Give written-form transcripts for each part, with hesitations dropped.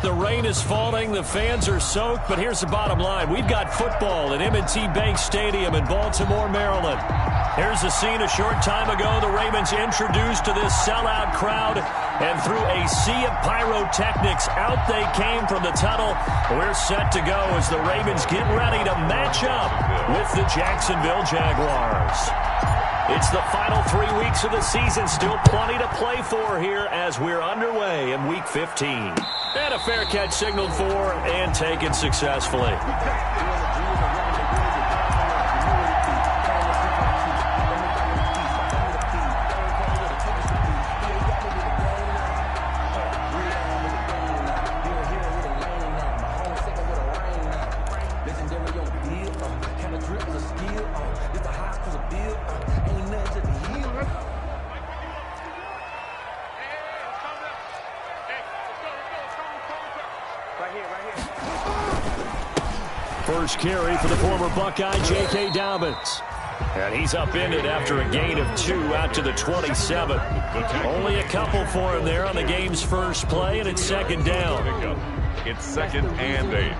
The rain is falling, the fans are soaked, but here's the bottom line. We've got football at M&T Bank Stadium in Baltimore, Maryland. Here's the scene a short time ago. The Ravens introduced to this sellout crowd, and through a sea of pyrotechnics, out they came from the tunnel. We're set to go as the Ravens get ready to match up with the Jacksonville Jaguars. It's the final 3 weeks of the season. Still plenty to play for here as we're underway in Week 15. And a fair catch signaled for and taken successfully. First carry for the former Buckeye, J.K. Dobbins. And he's upended after a gain of 2 out to the 27. Only a couple for him there on the game's first play, and it's second down. It's 2nd and 8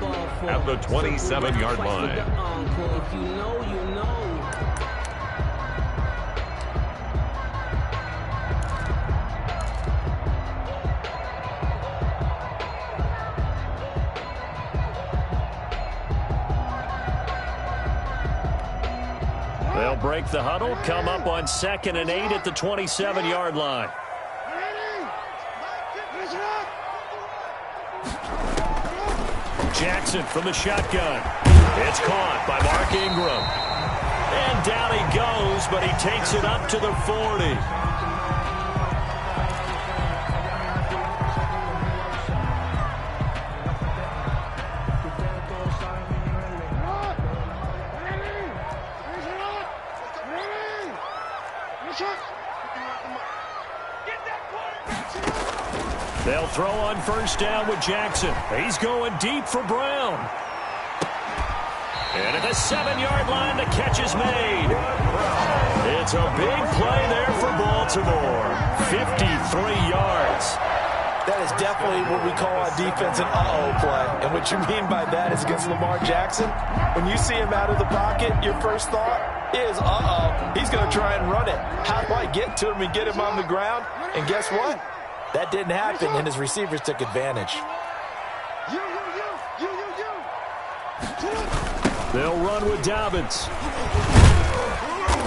at the 27-yard line. They'll break the huddle, come up on 2nd and 8 at the 27-yard line. Jackson from the shotgun. It's caught by Mark Ingram. And down he goes, but he takes it up to the 40. They'll throw on first down with Jackson. He's going deep for Brown. And at the 7-yard line, the catch is made. It's a big play there for Baltimore. 53 yards. That is definitely what we call a defense an uh-oh play. And what you mean by that is against Lamar Jackson, when you see him out of the pocket, your first thought is, uh-oh, he's going to try and run it. How do I get to him and get him on the ground? And guess what? That didn't happen, and his receivers took advantage. They'll run with Dobbins.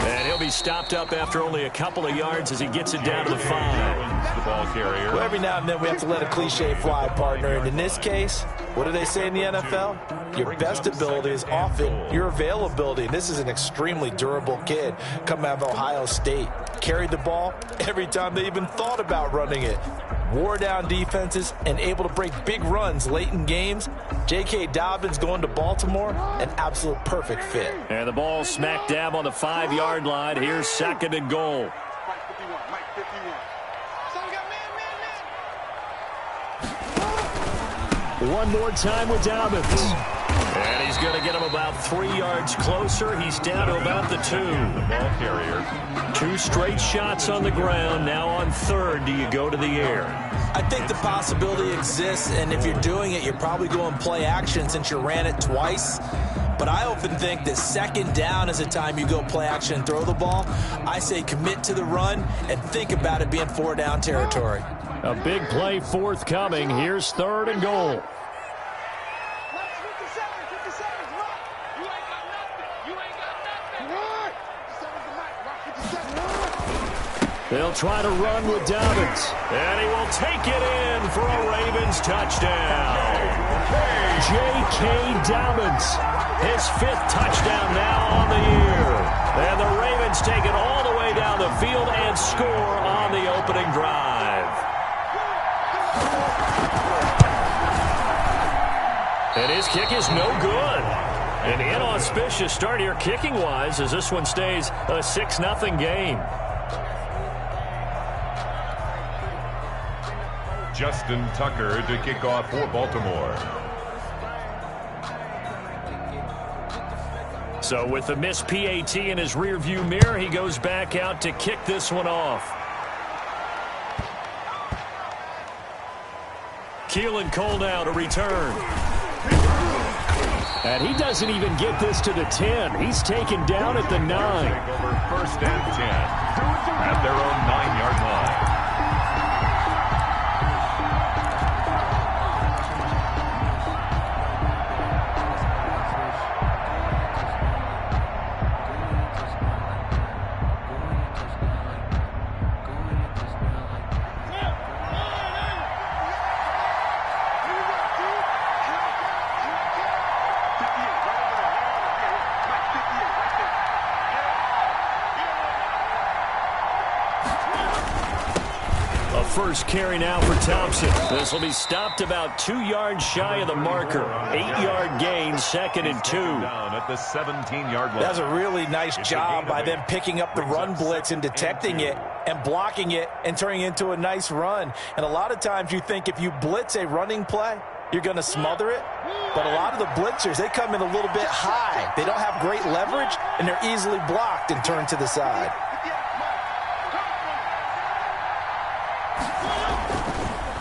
And he'll be stopped up after only a couple of yards as he gets it down to the 5. The ball carrier. Well, every now and then we have to let a cliche fly, partner. And in this case, what do they say in the NFL? Your best ability is often your availability. And this is an extremely durable kid coming out of Ohio State. Carried the ball every time they even thought about running it. Wore down defenses and able to break big runs late in games. J.K. Dobbins going to Baltimore, an absolute perfect fit. And the ball smack dab on the 5-yard line. Here's 2nd and goal. One more time with Dobbins. And he's going to get him about 3 yards closer. He's down to about the 2. The ball carrier. 2 straight shots on the ground. Now on 3rd, do you go to the air? I think the possibility exists, and if you're doing it, you're probably going play action since you ran it twice. But I often think that 2nd down is the time you go play action and throw the ball. I say commit to the run and think about it being 4-down territory. A big play forthcoming. Here's 3rd and goal. They'll try to run with Dobbins. And he will take it in for a Ravens touchdown. J.K. Dobbins, his 5th touchdown now on the year. And the Ravens take it all the way down the field and score on the opening drive. And his kick is no good. An inauspicious start here kicking-wise as this one stays a 6-0 game. Justin Tucker to kick off for Baltimore. So with the missed PAT in his rearview mirror, he goes back out to kick this one off. Keelan Cole now to return. And he doesn't even get this to the 10. He's taken down at the 9. Over 1st and 10 at their own 9-yard line. First carry now for Thompson. This will be stopped about 2 yards shy of the marker. 8-yard gain, 2nd and 2. Down at the 17-yard line. That's a really nice job by them picking up the run blitz and detecting it and blocking it and turning it into a nice run. And a lot of times you think if you blitz a running play, you're going to smother it. But a lot of the blitzers, they come in a little bit high. They don't have great leverage, and they're easily blocked and turned to the side.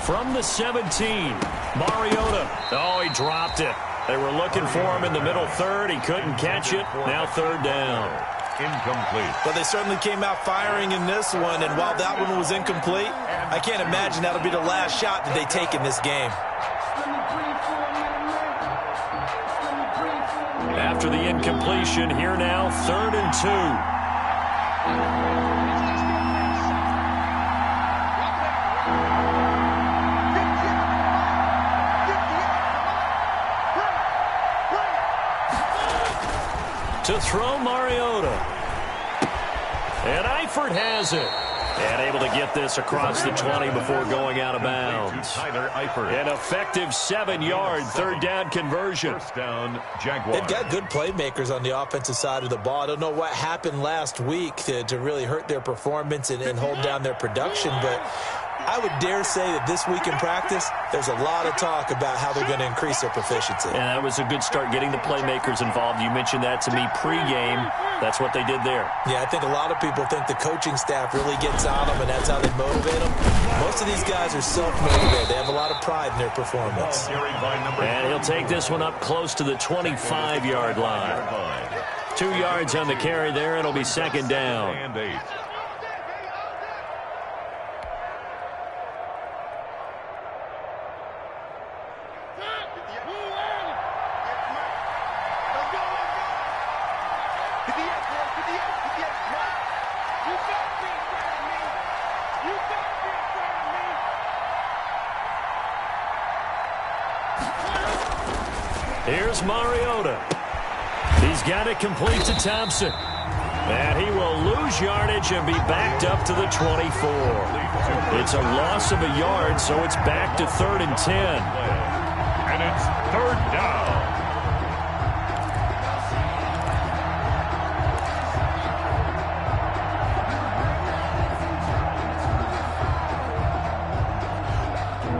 From the 17, Mariota. Oh, he dropped it. They were looking for him in the middle third. He couldn't catch it. Now 3rd down. Incomplete. But they certainly came out firing in this one, and while that one was incomplete, I can't imagine that'll be the last shot that they take in this game. After the incompletion, here now, 3rd and 2. To throw Mariota. And Eifert has it. And able to get this across the 20 before going out of bounds. An effective 7-yard 3rd down conversion. 1st down, Jaguars. They've got good playmakers on the offensive side of the ball. I don't know what happened last week to really hurt their performance and hold down their production, but I would dare say that this week in practice, there's a lot of talk about how they're going to increase their proficiency. And that was a good start getting the playmakers involved. You mentioned that to me pregame. That's what they did there. Yeah, I think a lot of people think the coaching staff really gets on them, and that's how they motivate them. Most of these guys are self-motivated. They have a lot of pride in their performance. And he'll take this one up close to the 25-yard line. 2 yards on the carry there. It'll be 2nd down. And 8. Here's Mariota. He's got it complete to Thompson. And he will lose yardage and be backed up to the 24. It's a loss of a yard, so it's back to 3rd and 10. And it's 3rd down.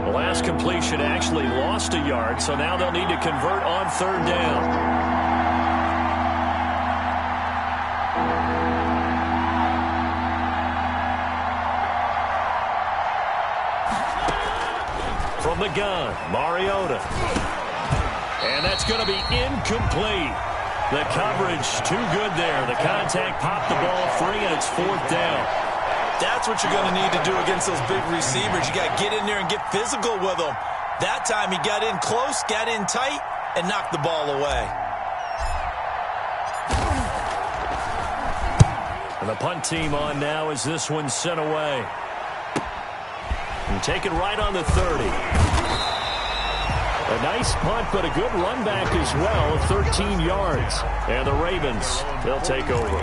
The last completion actually lost a yard, so now they'll need to convert on 3rd down. From the gun, Mariota. And that's going to be incomplete. The coverage too good there. The contact popped the ball free, and it's 4th down. That's what you're going to need to do against those big receivers. You got to get in there and get physical with them. That time he got in close, got in tight, and knocked the ball away. And the punt team on now as this one's sent away. And taken right on the 30. A nice punt, but a good run back as well, 13 yards. And the Ravens, they'll take over.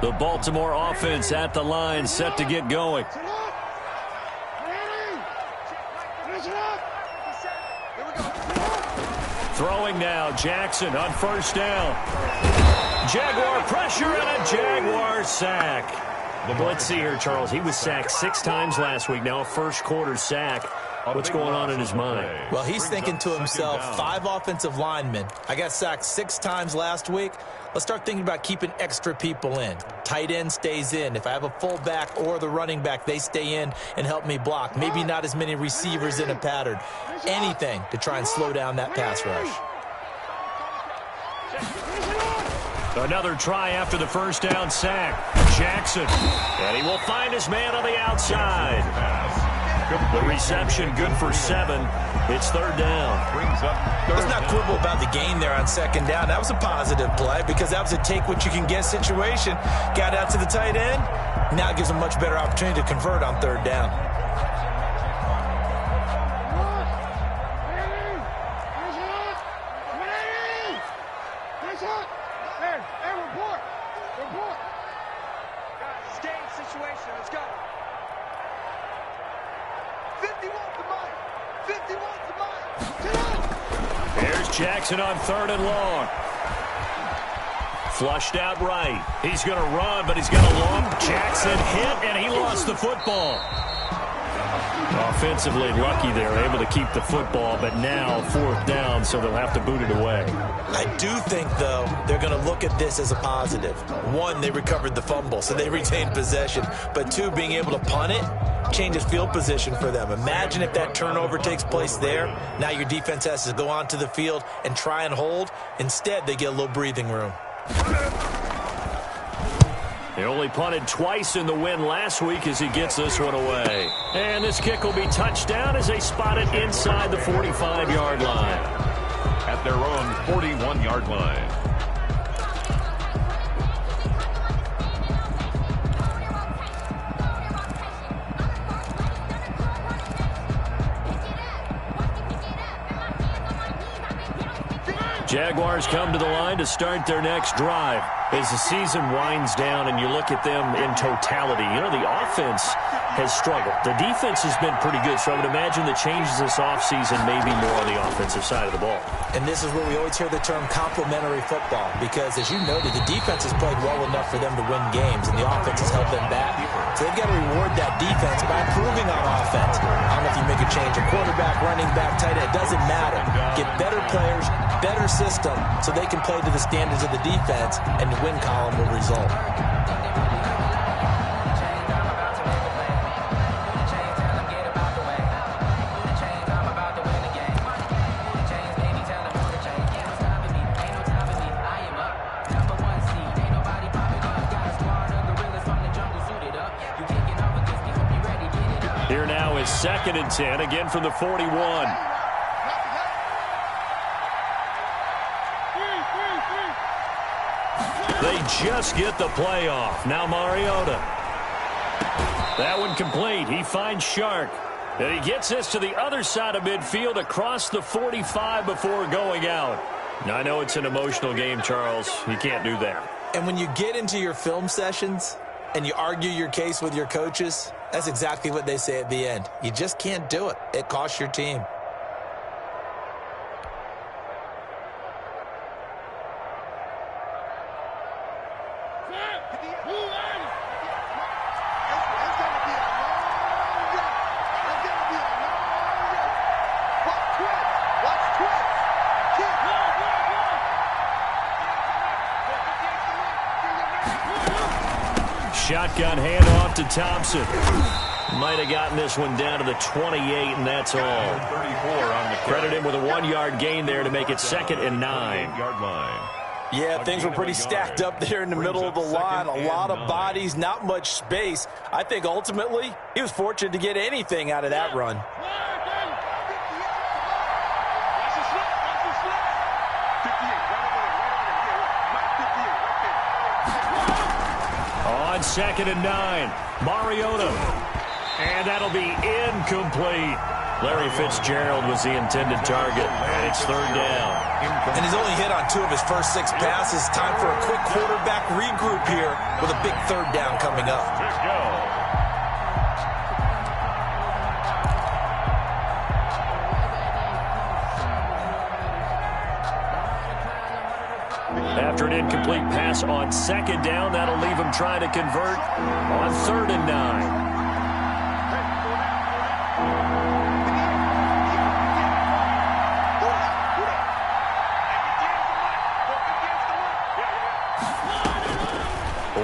The Baltimore offense at the line, set to get going. Throwing now, Jackson on 1st down. Jaguar pressure and a Jaguar sack. Let's see here, Charles. He was sacked 6 times last week. Now a 1st quarter sack. What's going on in his mind? Well, he's thinking to himself, 5 offensive linemen. I got sacked 6 times last week. Let's start thinking about keeping extra people in. Tight end stays in. If I have a fullback or the running back, they stay in and help me block. Maybe not as many receivers in a pattern. Anything to try and slow down that pass rush. Another try after the first down sack. Jackson. And he will find his man on the outside. The reception good for 7. It's 3rd down. Let's not quibble about the gain there on 2nd down. That was a positive play because that was a take-what-you-can-get situation. Got out to the tight end. Now gives him a much better opportunity to convert on 3rd down. Jackson on 3rd and long. Flushed out right. He's going to run, but he's got a long. Jackson hit, and he lost the football. Offensively lucky there, able to keep the football, but now 4th down, so they'll have to boot it away. I do think, though, they're going to look at this as a positive. 1, they recovered the fumble, so they retained possession. But 2, being able to punt it changes field position for them. Imagine if that turnover takes place there. Now your defense has to go onto the field and try and hold. Instead, they get a little breathing room. He only punted twice in the win last week as he gets this one away. And this kick will be touchdown as they spot it inside the 45-yard line. At their own 41-yard line. Jaguars come to the line to start their next drive. As the season winds down and you look at them in totality, you know, the offense has struggled. The defense has been pretty good, so I would imagine the changes this offseason may be more on the offensive side of the ball. And this is where we always hear the term complementary football because, as you noted, the defense has played well enough for them to win games, and the offense has held them back. So they've got to reward that defense by improving on offense. I don't know if you make a change, a quarterback, running back, tight end, it doesn't matter. Get better players, better system, so they can play to the standards of the defense, and the win column will result. Here now is 2nd and 10, again from the 41. They just get the play off. Now Mariota. That one complete. He finds Shark. And he gets this to the other side of midfield across the 45 before going out. Now, I know it's an emotional game, Charles. You can't do that. And when you get into your film sessions and you argue your case with your coaches, that's exactly what they say at the end. You just can't do it. It costs your team. Shotgun handoff to Thompson. Might have gotten this one down to the 28, and that's all. Credit him with a 1-yard gain there to make it 2nd and 9. Yeah, things were pretty stacked up there in the middle of the line. A lot of bodies, not much space. I think ultimately he was fortunate to get anything out of that run. On 2nd and 9, Mariota. And that'll be incomplete. Larry Fitzgerald was the intended target, and it's 3rd down. And he's only hit on 2 of his first 6 passes. Time for a quick quarterback regroup here with a big 3rd down coming up. After an incomplete pass on 2nd down, that'll leave him trying to convert on 3rd and 9.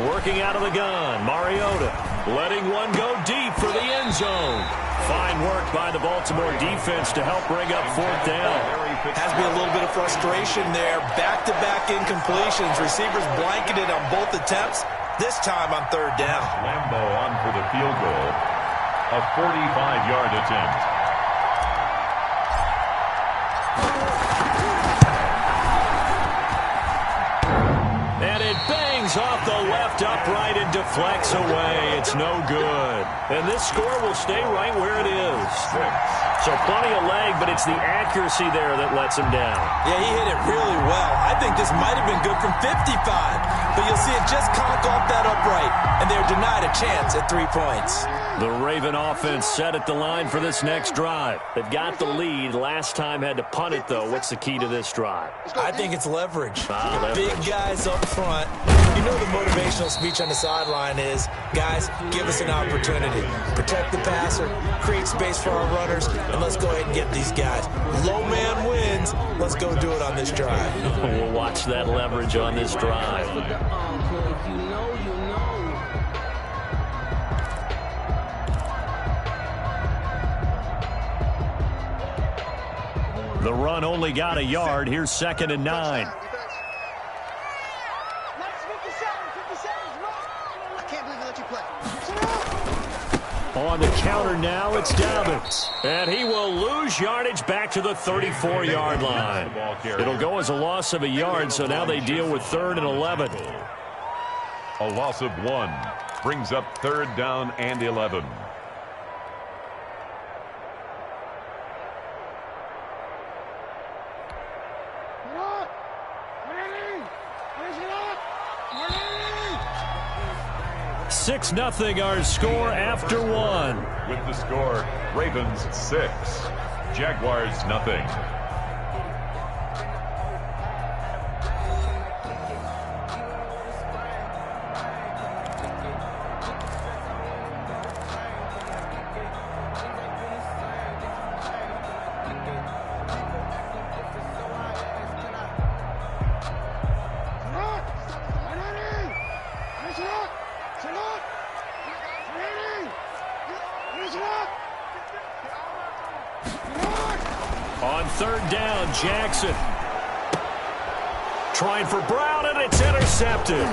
Working out of the gun, Mariota letting one go deep for the end zone. Fine work by the Baltimore defense to help bring up fourth down. Has to be a little bit of frustration there. Back-to-back incompletions. Receivers blanketed on both attempts, this time on third down. Lambo on for the field goal. A 45-yard attempt. And it bangs off the left upright and deflects away. It's no good. And this score will stay right where it is. So plenty of leg, but it's the accuracy there that lets him down. Yeah, he hit it really well. I think this might have been good from 55. But you'll see it just conk off that upright. And they're denied a chance at 3 points. The Raven offense set at the line for this next drive. They've got the lead. Last time had to punt it, though. What's the key to this drive? I think it's leverage. Leverage. Big guys up front. You know the motivational speech on the sideline is, guys, give us an opportunity. Protect the passer, create space for our runners, and let's go ahead and get these guys. Low man wins. Let's go do it on this drive. We'll watch that leverage on this drive. The run only got a yard. Here's 2nd and 9. On the counter now, it's Dobbins. And he will lose yardage back to the 34-yard line. It'll go as a loss of a yard, so now they deal with 3rd and 11. A loss of 1 brings up 3rd down and 11. Six nothing our score after 1. With the score, Ravens 6, Jaguars nothing. On 3rd down, Jackson. Trying for Brown, and it's intercepted.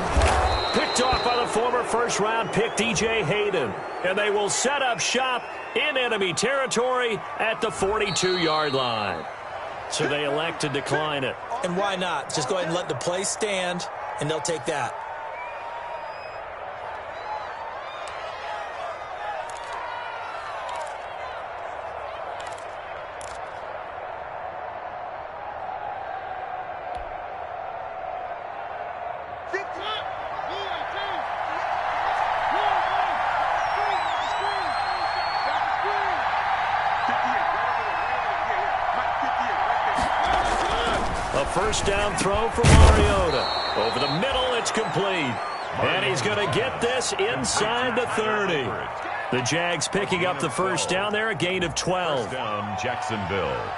Picked off by the former first-round pick, DJ Hayden. And they will set up shop in enemy territory at the 42-yard line. So they elect to decline it. And why not? Just go ahead and let the play stand, and they'll take that. First down throw for Mariota. Over the middle, it's complete. And he's going to get this inside the 30. The Jags picking up the first down there, a gain of 12. First down, Jacksonville.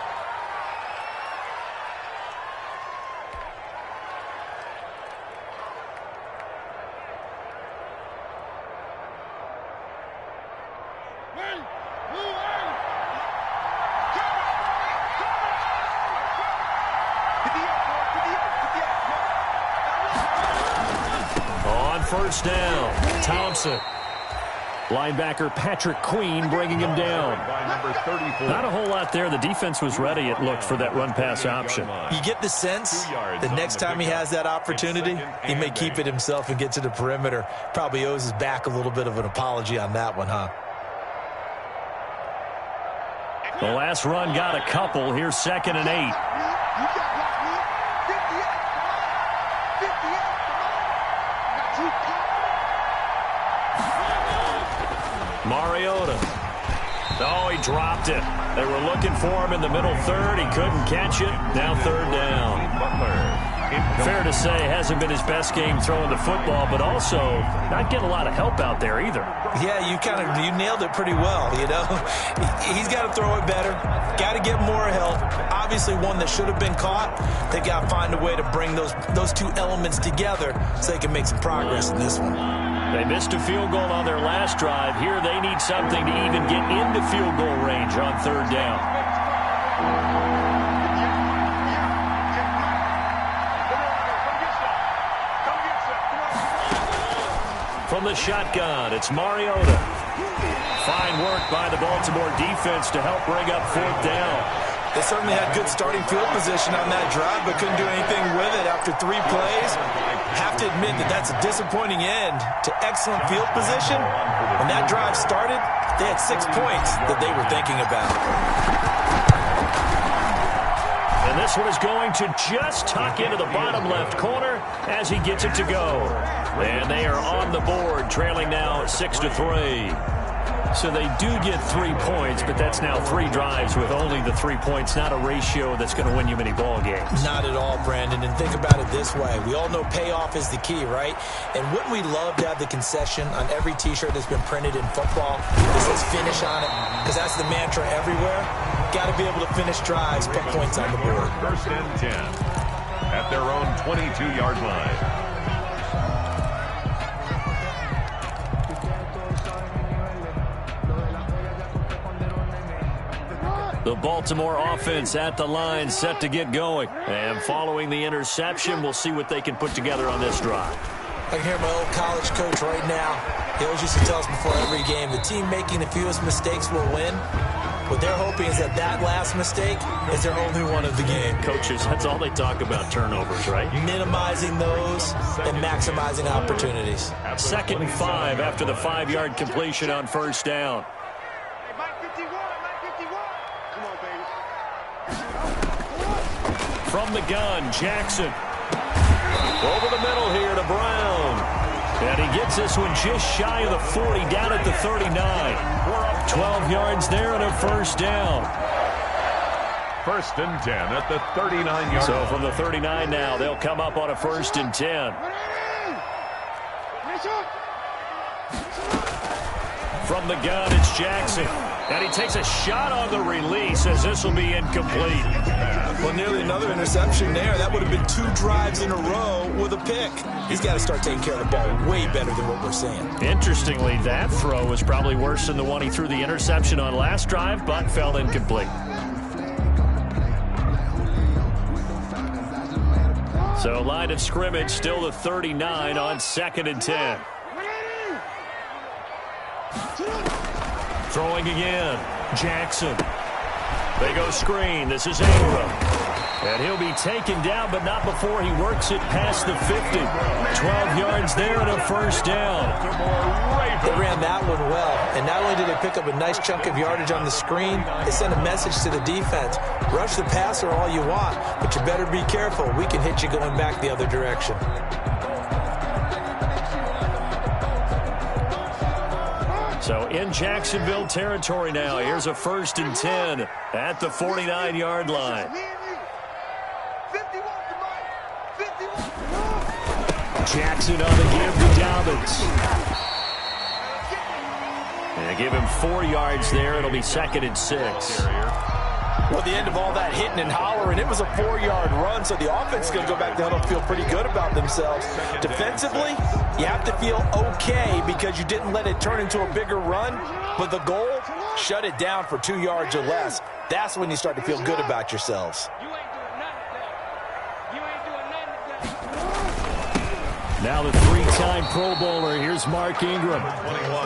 First down, Thompson. Linebacker Patrick Queen bringing him down. Not a whole lot there. The defense was ready, it looked, for that run-pass option. You get the sense the next time he has that opportunity, he may keep it himself and get to the perimeter. Probably owes his back a little bit of an apology on that one, huh? The last run got a couple. Here's 2nd and 8. Mariota. Oh, he dropped it. They were looking for him in the middle 3rd. He couldn't catch it. Now 3rd down. Butler Fair to say, hasn't been his best game throwing the football, but also not getting a lot of help out there either. Yeah, you nailed it pretty well, you know. He's got to throw it better, got to get more help. Obviously one that should have been caught. They got to find a way to bring those two elements together so they can make some progress in this one. They missed a field goal on their last drive. Here they need something to even get into field goal range on third down. From the shotgun, it's Mariota. Fine work by the Baltimore defense to help bring up fourth down. They certainly had good starting field position on that drive, but couldn't do anything with it after 3 plays. Have to admit that that's a disappointing end to excellent field position. When that drive started, they had 6 points that they were thinking about. And this one is going to just tuck into the bottom left corner as he gets it to go. And they are on the board, trailing now 6-3. So they do get 3 points, but that's now 3 drives with only the 3 points, not a ratio that's going to win you many ball games. Not at all, Brandon. And think about it this way. We all know payoff is the key, right? And wouldn't we love to have the concession on every T-shirt that's been printed in football that says finish on it? Because that's the mantra everywhere. Got to be able to finish drives, put points on the board. First and 10 at their own 22-yard line. The Baltimore offense at the line, set to get going. And following the interception, we'll see what they can put together on this drive. I can hear my old college coach right now. He always used to tell us before every game, the team making the fewest mistakes will win. What they're hoping is that last mistake is their only one of the game. Coaches, that's all they talk about, turnovers, right? Minimizing those and maximizing opportunities. 2nd and 5 after the 5-yard completion on first down. From the gun, Jackson. Over the middle here to Brown. And he gets this one just shy of the 40, down at the 39. 12 yards there and a first down. First and 10 at the 39-yard. So from the 39 now, they'll come up on a 1st and 10. From the gun, it's Jackson. And he takes a shot on the release as this will be incomplete. Well, nearly another interception there. That would have been 2 drives in a row with a pick. He's got to start taking care of the ball way better than what we're seeing. Interestingly, that throw was probably worse than the one he threw the interception on last drive, but fell incomplete. So line of scrimmage still the 39 on 2nd and 10. Throwing again, Jackson. They go screen. This is Ingram. And he'll be taken down, but not before he works it past the 50. 12 yards there and a first down. They ran that one well. And not only did they pick up a nice chunk of yardage on the screen, they sent a message to the defense. Rush the passer all you want, but you better be careful. We can hit you going back the other direction. So in Jacksonville territory now. Here's a 1st and 10 at the 49-yard line. Jackson on the give to Dobbins. And they give him 4 yards there. It'll be 2nd and 6. Well, the end of all that hitting and hollering, it was a 4-yard run, so the offense is going to go back to huddle and feel pretty good about themselves. Defensively, you have to feel okay because you didn't let it turn into a bigger run, but the goal, shut it down for 2 yards or less. That's when you start to feel good about yourselves. Now the 3-time Pro Bowler, here's Mark Ingram.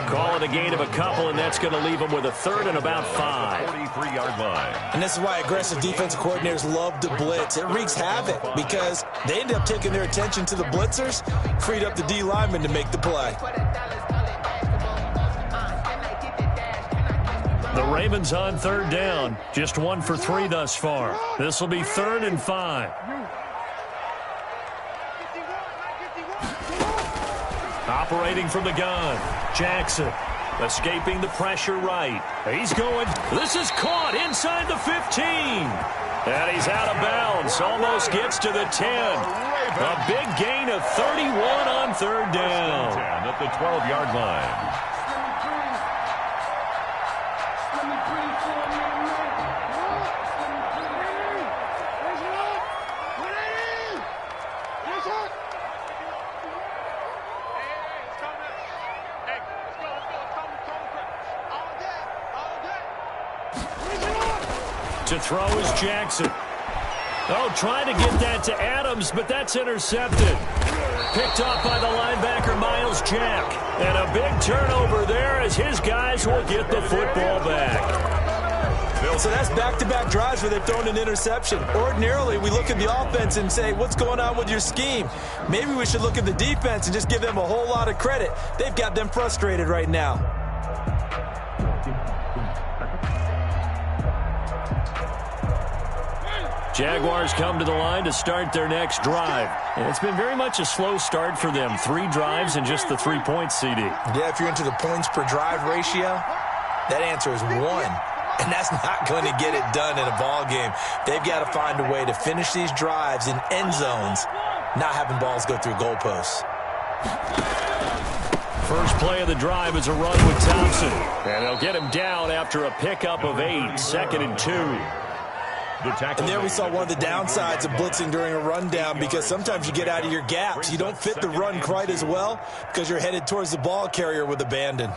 Call it a gain of a couple, and that's going to leave him with a 3rd and about 5. 43-yard line. And this is why aggressive defensive coordinators love to blitz. It wreaks havoc because they end up taking their attention to the blitzers, freed up the D lineman to make the play. The Ravens on 3rd down, just 1 for 3 thus far. This will be 3rd and 5. Operating from the gun, Jackson escaping the pressure right. He's going. This is caught inside the 15. And he's out of bounds. Almost gets to the 10. A big gain of 31 on third down. 10 at the 12-yard line. To throw is Jackson. Oh, trying to get that to Adams, but that's intercepted. Picked off by the linebacker, Miles Jack. And a big turnover there as his guys will get the football back. So that's back-to-back drives where they've thrown an interception. Ordinarily, we look at the offense and say, what's going on with your scheme? Maybe we should look at the defense and just give them a whole lot of credit. They've got them frustrated right now. Jaguars come to the line to start their next drive. And it's been very much a slow start for them. 3 drives and just the 3 points, CD. Yeah, if you're into the points per drive ratio, that answer is 1. And that's not going to get it done in a ball game. They've got to find a way to finish these drives in end zones, not having balls go through goalposts. First play of the drive is a run with Thompson. And they'll get him down after a pickup of 8, 2nd and 2. And there we saw one of the downsides of blitzing during a rundown, because sometimes you get out of your gaps. You don't fit the run quite as well because you're headed towards the ball carrier with abandon.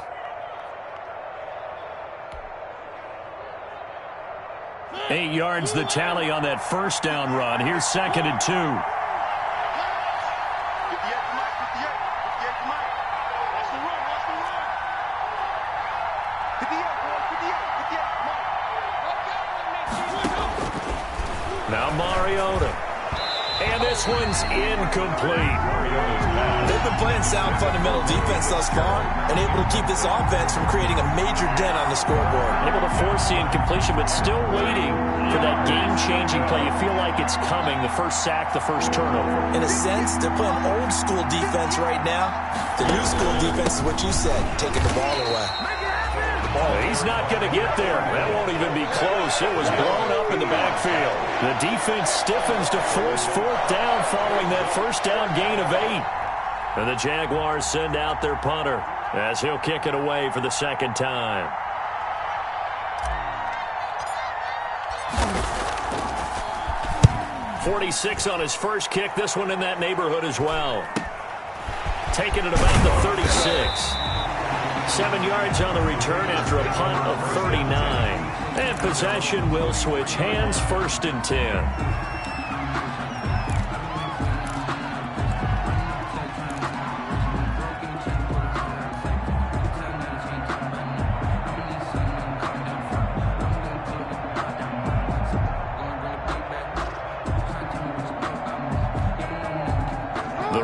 Eight yards the tally on that first down run. Here's 2nd and 2. Now Mariota. And this one's incomplete. They've been playing sound fundamental defense thus far and able to keep this offense from creating a major dent on the scoreboard. Able to force the incompletion, but still waiting for that game-changing play. You feel like it's coming, the first sack, the first turnover. In a sense, they're playing old-school defense right now. The new-school defense is what you said, taking the ball away. He's not going to get there. That won't even be close. It was blown up in the backfield. The defense stiffens to force 4th down following that first down gain of 8. And the Jaguars send out their punter as he'll kick it away for the 2nd time. .46 on his first kick. This one in that neighborhood as well. Taking it about the 36. 7 yards on the return after a punt of 39. And possession will switch hands, 1st and 10.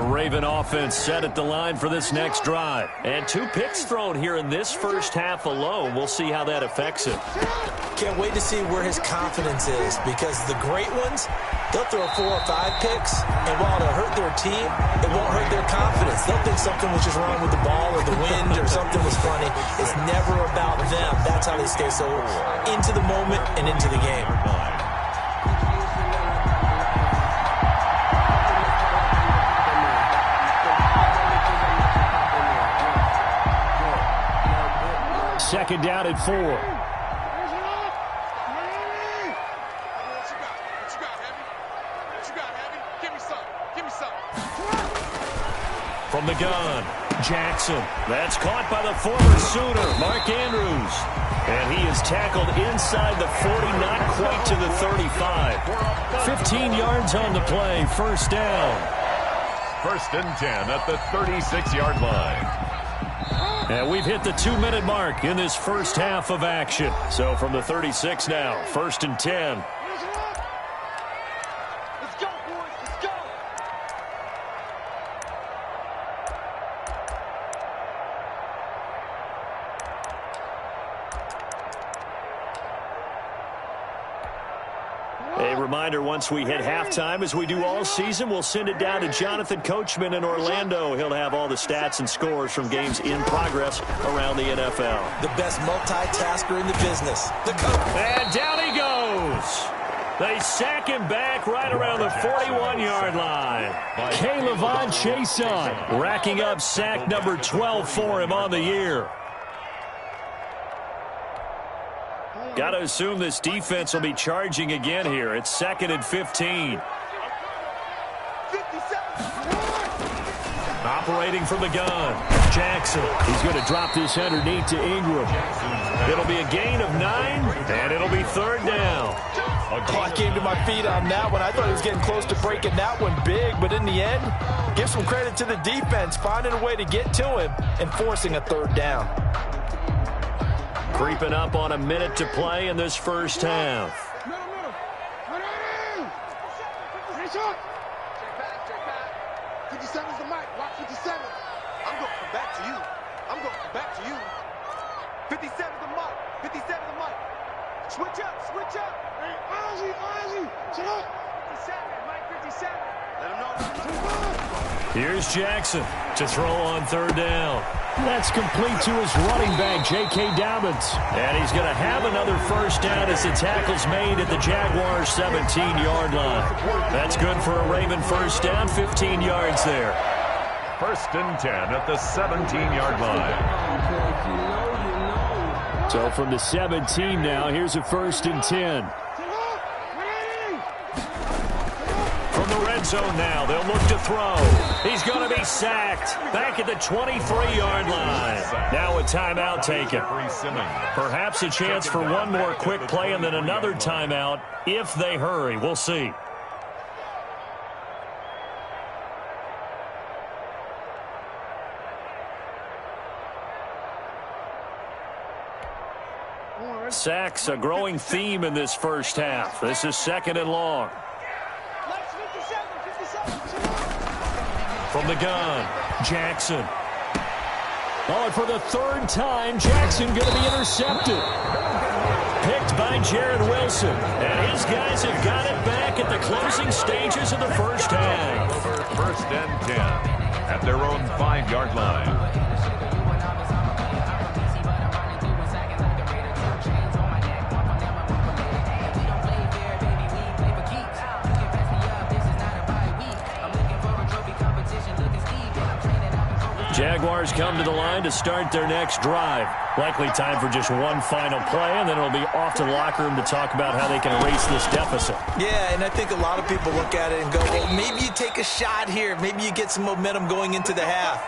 Raven offense set at the line for this next drive. And 2 picks thrown here in this first half alone. We'll see how that affects him. Can't wait to see where his confidence is, because the great ones, they'll throw 4 or 5 picks, and while it'll hurt their team, it won't hurt their confidence. They'll think something was just wrong with the ball or the wind or something was funny. It's never about them. That's how they stay so into the moment and into the game. Second down at 4. From the gun, Jackson. That's caught by the former Sooner, Mark Andrews. And he is tackled inside the 40, not quite to the 35. 15 yards on the play, 1st down. 1st and 10 at the 36-yard line. And we've hit the 2-minute mark in this first half of action. So from the 36 now, 1st and 10. Let's go, boys. Let's go. A reminder, once we hit halftime, as we do all season, we'll send it down to Jonathan Coachman in Orlando. He'll have all the stats and scores from games in progress around the NFL. The best multitasker in the business, the coach. And down he goes. They sack him back right around the 41-yard line. K'Lavon Chason racking up sack number 12 for him on the year. Got to assume this defense will be charging again here. It's 2nd and 15. Operating from the gun. Jackson. He's going to drop this underneath to Ingram. It'll be a gain of 9, and it'll be 3rd down. Oh, I came to my feet on that one. I thought he was getting close to breaking that one big, but in the end, give some credit to the defense, finding a way to get to him and forcing a 3rd down. Creeping up on a minute to play in this first half. Switch up. Hey, Ozzy, chill out. 57, Mike 57. Let him know. Here's Jackson to throw on 3rd down. That's complete to his running back, J.K. Dobbins. And he's going to have another 1st down as the tackle's made at the Jaguars' 17-yard line. That's good for a Raven 1st down, 15 yards there. 1st and 10 at the 17-yard line. So from the 17 now, here's a 1st and 10. From the red zone now, they'll look to throw. He's going to be sacked back at the 23-yard line. Now a timeout taken. Perhaps a chance for one more quick play and then another timeout if they hurry. We'll see. Sacks, a growing theme in this first half. This is 2nd and long. From the gun, Jackson. Oh, and for the 3rd time, Jackson going to be intercepted. Picked by Jared Wilson. And his guys have got it back at the closing stages of the first half. 1st and 10 at their own 5-yard line. Jaguars come to the line to start their next drive. Likely time for just one final play, and then it'll be off to the locker room to talk about how they can erase this deficit. Yeah, and I think a lot of people look at it and go, well, maybe you take a shot here. Maybe you get some momentum going into the half.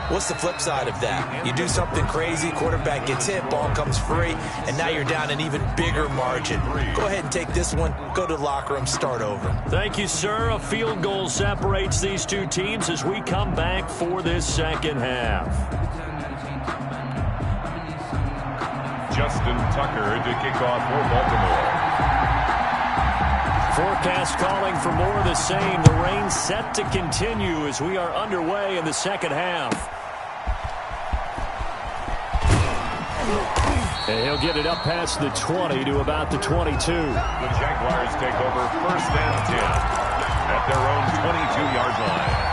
What's the flip side of that? You do something crazy, quarterback gets hit, ball comes free, and now you're down an even bigger margin. Go ahead and take this one, go to the locker room, start over. Thank you, sir. A field goal separates these two teams as we come back for this second half. Justin Tucker to kick off for Baltimore. Forecast calling for more of the same. The rain set to continue as we are underway in the second half. And he'll get it up past the 20 to about the 22. The Jaguars take over 1st and 10 at their own 22-yard line.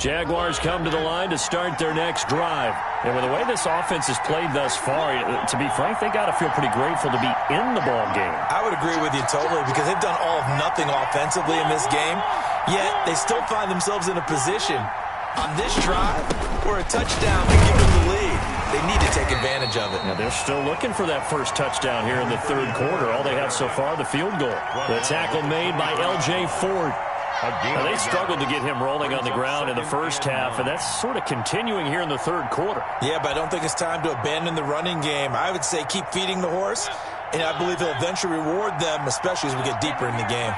Jaguars come to the line to start their next drive. And with the way this offense has played thus far, to be frank, they got to feel pretty grateful to be in the ball game. I would agree with you totally because they've done all of nothing offensively in this game, yet they still find themselves in a position on this drive where a touchdown can give them the lead. They need to take advantage of it. Now they're still looking for that first touchdown here in the 3rd quarter. All they have so far, the field goal. The tackle made by L.J. Ford. Now, they struggled to get him rolling on the ground in the first half, and that's sort of continuing here in the 3rd quarter. Yeah, but I don't think it's time to abandon the running game. I would say keep feeding the horse, and I believe he'll eventually reward them, especially as we get deeper in the game.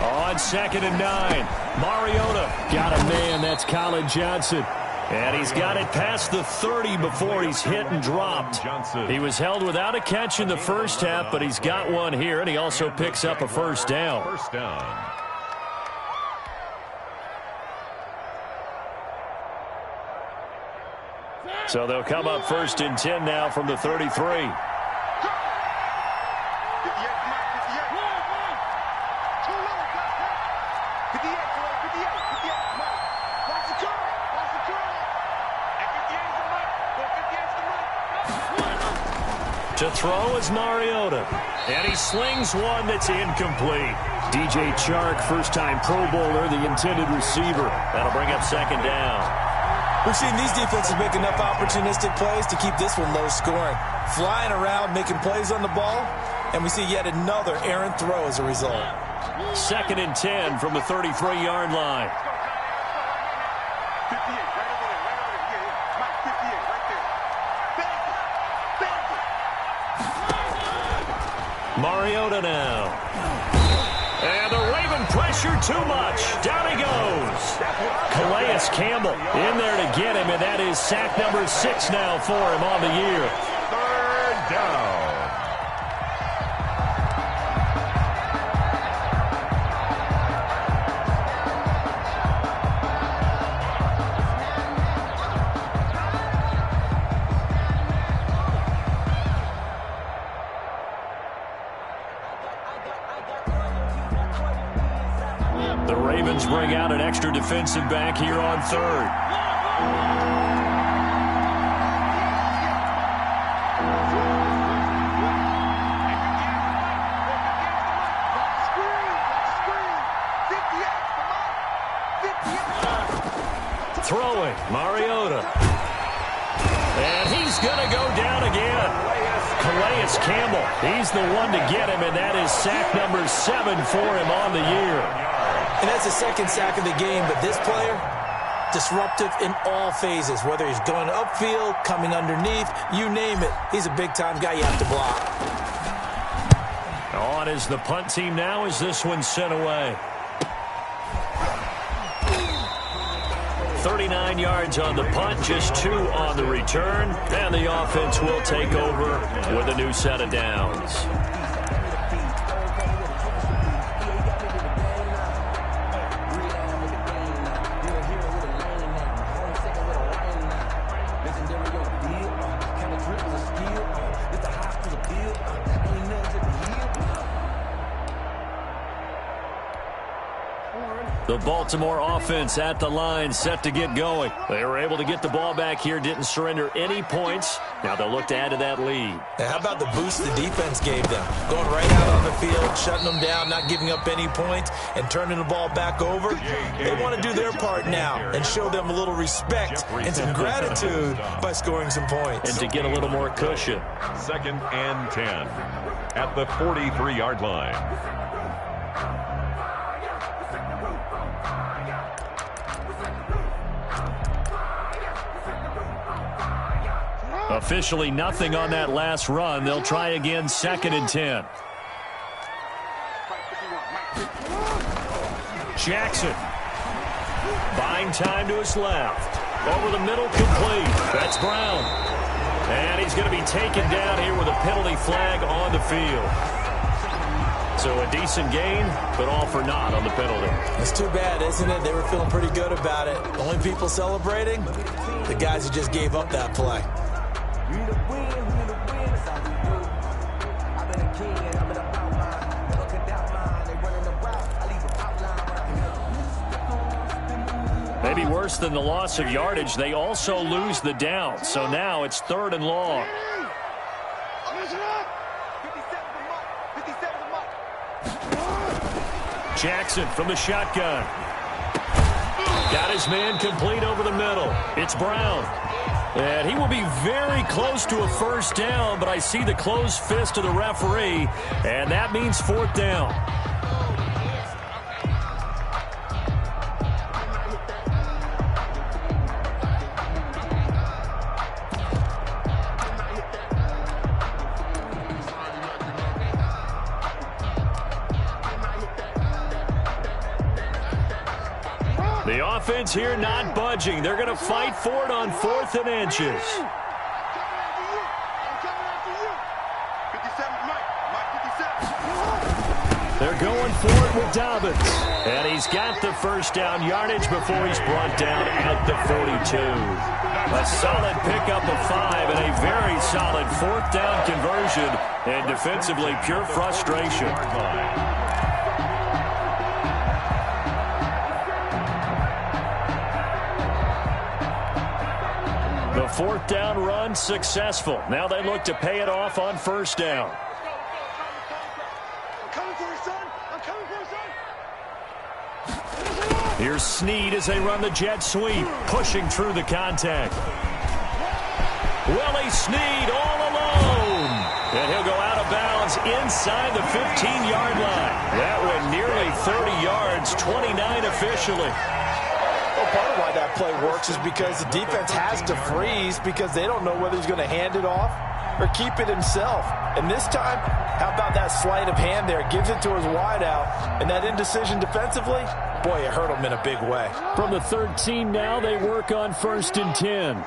On 2nd and 9, Mariota got a man. That's Colin Johnson. And he's got it past the 30 before he's hit and dropped. He was held without a catch in the first half, but he's got one here, and he also picks up a first down. First down. So they'll come up 1st and 10 now from the 33. To throw is Mariota. And he slings one that's incomplete. DJ Chark, first-time Pro Bowler, the intended receiver. That'll bring up 2nd down. We've seen these defenses make enough opportunistic plays to keep this one low scoring. Flying around, making plays on the ball, and we see yet another errant throw as a result. 2nd and 10 from the 33-yard line. Mariota now. And the Raven pressure too much. Down he goes. Calais Campbell in there to get him, and that is sack number 6 now for him on the year. 3rd down. The Ravens bring out an extra defensive back here on 3rd. Throwing, Mariota. And he's going to go down again. Calais Campbell, he's the one to get him, and that is sack number 7 for him on the year. And that's the 2nd sack of the game, but this player, disruptive in all phases, whether he's going upfield, coming underneath, you name it. He's a big-time guy you have to block. On is the punt team now as this one's sent away. 39 yards on the punt, just 2 on the return, and the offense will take over with a new set of downs. The Baltimore offense at the line, set to get going. They were able to get the ball back here, didn't surrender any points. Now they'll look to add to that lead. And how about the boost the defense gave them? Going right out on the field, shutting them down, not giving up any points, and turning the ball back over. They want to do their part now and show them a little respect and some gratitude by scoring some points. And to get a little more cushion. 2nd and 10 at the 43-yard line. Officially nothing on that last run. They'll try again, 2nd and 10. Jackson. Buying time to his left. Over the middle, complete. That's Brown. And he's going to be taken down here with a penalty flag on the field. So a decent gain, but all for naught on the penalty. It's too bad, isn't it? They were feeling pretty good about it. Only people celebrating, the guys who just gave up that play. Maybe worse than the loss of yardage, they also lose the down. So now it's 3rd and long. Jackson from the shotgun. Got his man complete over the middle. It's Brown. And he will be very close to a first down, but I see the closed fist of the referee, and that means 4th down. The offense here not budging. They're going to fight for it on 4th and inches. They're going for it with Dobbins. And he's got the first down yardage before he's brought down at the 42. A solid pickup of 5 and a very solid 4th down conversion. And defensively, pure frustration. The 4th down run successful. Now they look to pay it off on 1st down. Here's Snead as they run the jet sweep, pushing through the contact. Willie Snead all alone. And he'll go out of bounds inside the 15-yard line. That went nearly 30 yards, 29 officially. Well, part of why that play works is because the defense has to freeze because they don't know whether he's going to hand it off or keep it himself. And this time, how about that sleight of hand there? Gives it to his wideout. And that indecision defensively, boy, it hurt him in a big way. From the 13 now, they work on 1st and 10.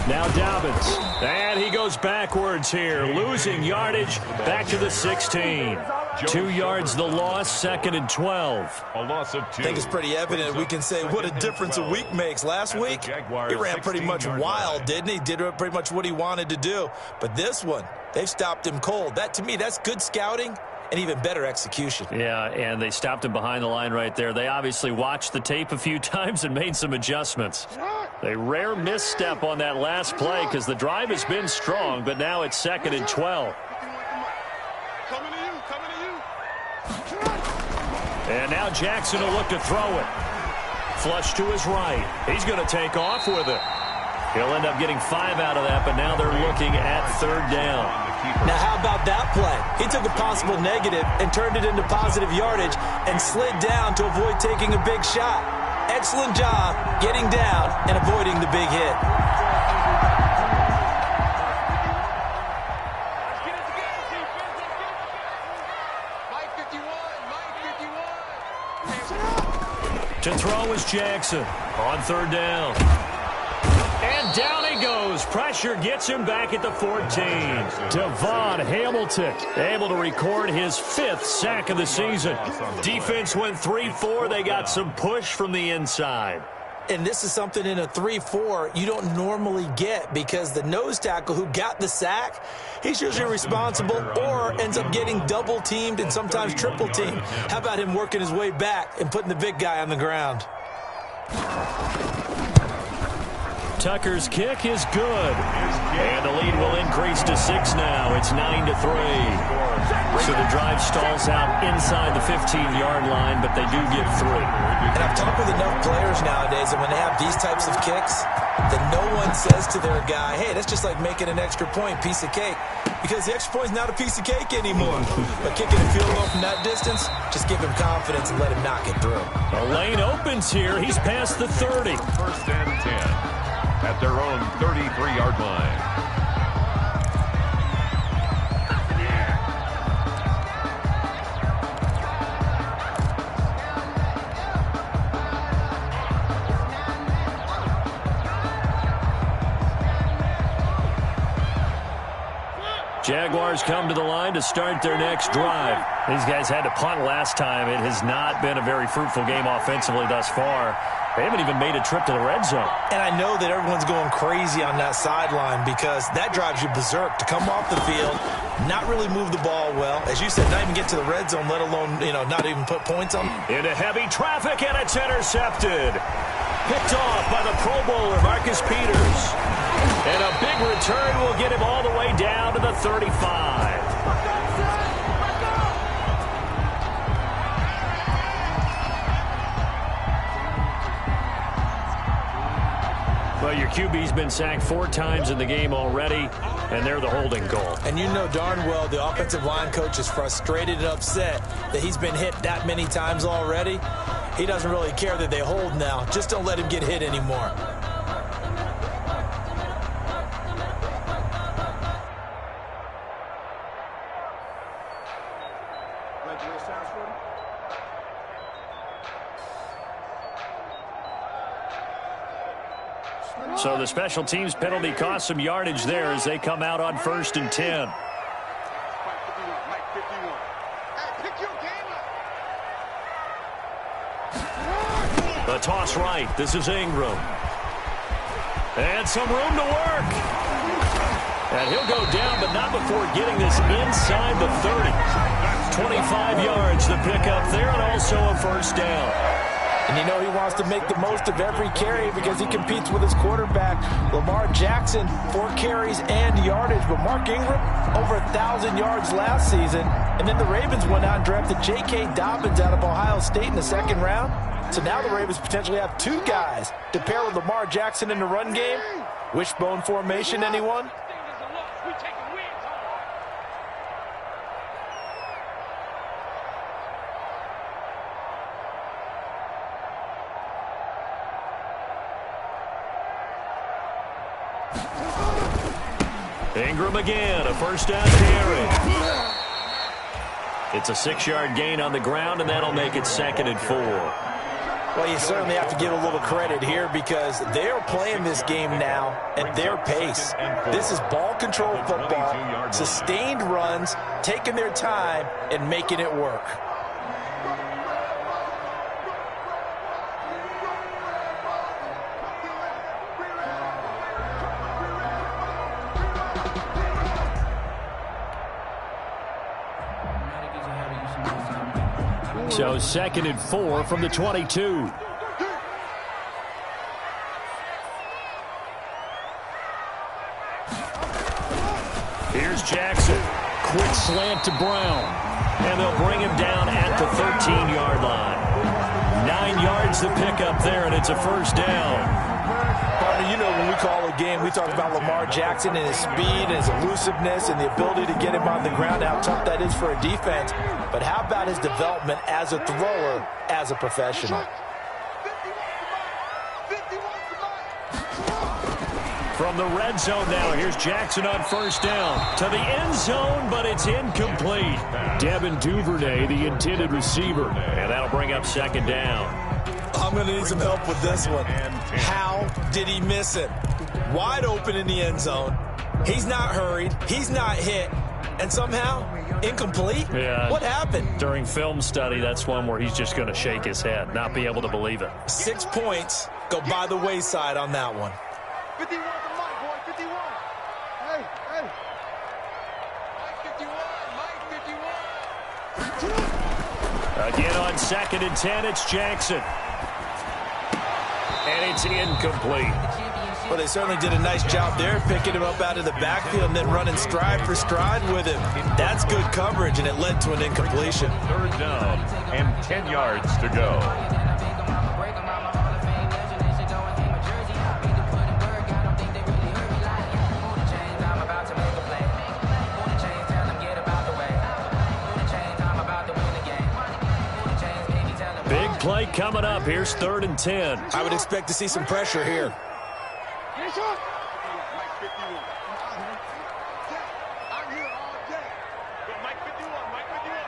Now Dobbins, and he goes backwards here, losing yardage back to the 16. 2 yards the loss, 2nd and 12. A loss of 2. I think it's pretty evident. We can say what a difference a week makes. Last week, he ran pretty much wild, didn't he? Did pretty much what he wanted to do. But this one, they've stopped him cold. That, to me, that's good scouting and even better execution. Yeah, and they stopped him behind the line right there. They obviously watched the tape a few times and made some adjustments. A rare misstep on that last play because the drive has been strong, but now it's 2nd and 12. And now Jackson will look to throw it. Flush to his right. He's going to take off with it. He'll end up getting 5 out of that, but now they're looking at 3rd down. Now, how about that play? He took a possible negative and turned it into positive yardage and slid down to avoid taking a big shot. Excellent job getting down and avoiding the big hit. To throw is Jackson on 3rd down. And down he goes. Pressure gets him back at the 14. Devon Hamilton able to record his 5th sack of the season. Defense went 3-4. They got some push from the inside. And this is something in a 3-4 you don't normally get because the nose tackle who got the sack, he's usually responsible or ends up getting double-teamed and sometimes triple-teamed. How about him working his way back and putting the big guy on the ground? Tucker's kick is good. And the lead will increase to 6 now. It's 9-3. So the drive stalls out inside the 15-yard line, but they do get 3. And I've talked with enough players nowadays, and when they have these types of kicks, that no one says to their guy, hey, that's just like making an extra point, piece of cake. Because the extra point is not a piece of cake anymore. But kicking a field goal from that distance, just give him confidence and let him knock it through. The lane opens here. He's past the 30. 1st and 10 at their own 33-yard line. Jaguars come to the line to start their next drive. These guys had to punt last time. It has not been a very fruitful game offensively thus far. They haven't even made a trip to the red zone. And I know that everyone's going crazy on that sideline because that drives you berserk to come off the field, not really move the ball well. As you said, not even get to the red zone, let alone, not even put points on. Into heavy traffic, and it's intercepted. Picked off by the Pro Bowler, Marcus Peters. And a big return will get him all the way down to the 35. Well, your QB's been sacked 4 times in the game already, and they're the holding goal. And you know darn well the offensive line coach is frustrated and upset that he's been hit that many times already. He doesn't really care that they hold now. Just don't let him get hit anymore. So the special teams penalty cost some yardage there as they come out on 1st and 10. The toss right. This is Ingram. And some room to work. And he'll go down, but not before getting this inside the 30. 25 yards the pickup there, and also a first down. And you know he wants to make the most of every carry because he competes with his quarterback, Lamar Jackson, 4 carries and yardage. But Mark Ingram, over 1,000 yards last season. And then the Ravens went out and drafted J.K. Dobbins out of Ohio State in the 2nd round. So now the Ravens potentially have 2 guys to pair with Lamar Jackson in the run game. Wishbone formation, anyone? Ingram again, a first down carry. It's a 6-yard gain on the ground, and that'll make it 2nd and 4. Well, you certainly have to give a little credit here because they're playing this game now at their pace. This is ball control football, sustained runs, taking their time, and making it work. So 2nd and 4 from the 22. Here's Jackson. Quick slant to Brown. And they'll bring him down at the 13-yard line. 9 yards to pick up there, and it's a first down. Partner, you know when we call a game, we talk about Lamar Jackson and his speed and his elusiveness and the ability to get him on the ground, how tough that is for a defense. But how about his development as a thrower, as a professional? From the red zone now, here's Jackson on first down. To the end zone, but it's incomplete. Devin Duvernay, the intended receiver. And that'll bring up 2nd down. I'm going to need some help with this one. How did he miss it? Wide open in the end zone. He's not hurried. He's not hit. And somehow, incomplete? Yeah. What happened? During film study, that's one where he's just going to shake his head, not be able to believe it. 6 points go by the wayside on that one. 51 to Mike, boy, 51. Hey, hey. Mike 51, Mike 51. Again on 2nd and 10, it's Jackson. And it's incomplete. Well, they certainly did a nice job there, picking him up out of the backfield and then running stride for stride with him. That's good coverage, and it led to an incompletion. 3rd down and 10 yards to go. Big play coming up. Here's 3rd and 10. I would expect to see some pressure here. Mike 51. I'm here all day. Go, Mike 51, Mike 51.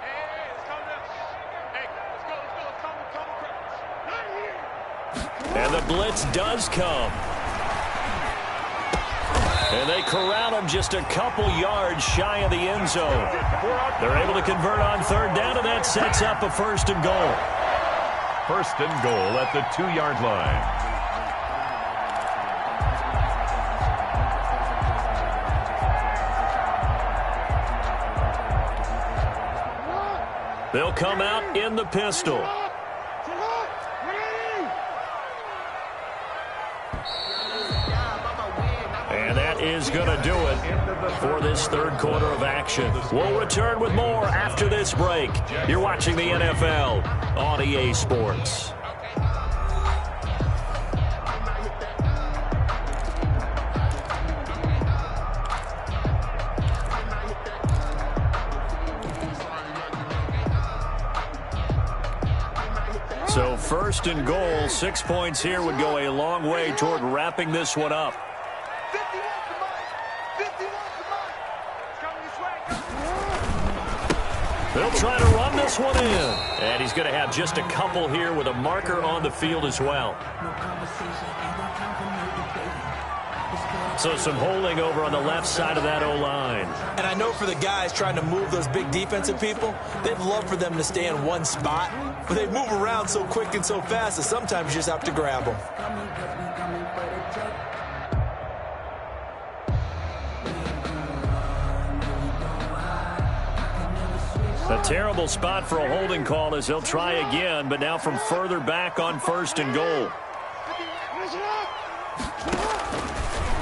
Hey, let's calm down. Hey, let's go. Come. And the blitz does come. And they corral him just a couple yards shy of the end zone. They're able to convert on 3rd down, and that sets up a 1st and goal. 1st and goal at the 2-yard line. They'll come out in the pistol. And that is going to do it for this 3rd quarter of action. We'll return with more after this break. You're watching the NFL on EA Sports. So 1st and goal, 6 points here would go a long way toward wrapping this one up. 51 to Mike. 51 to Mike. It's coming this way. They'll try to run this one in. And he's going to have just a couple here with a marker on the field as well. So some holding over on the left side of that O-line. And I know for the guys trying to move those big defensive people, they'd love for them to stay in one spot. But they move around so quick and so fast that sometimes you just have to grab them. A terrible spot for a holding call as he'll try again, but now from further back on 1st and goal.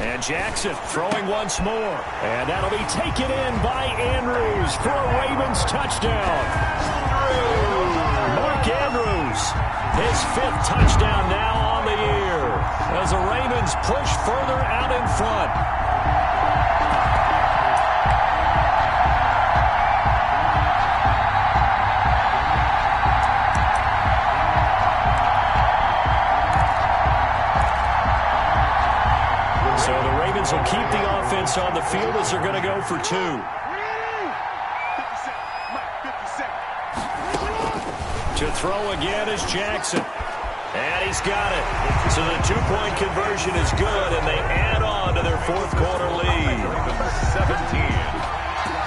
And Jackson throwing once more. And that'll be taken in by Andrews for a Ravens touchdown. Mark Andrews, his 5th touchdown now on the year as the Ravens push further out in front. Will keep the offense on the field as they're going to go for 2. To throw again is Jackson. And he's got it. So the 2-point conversion is good, and they add on to their 4th quarter lead. 17.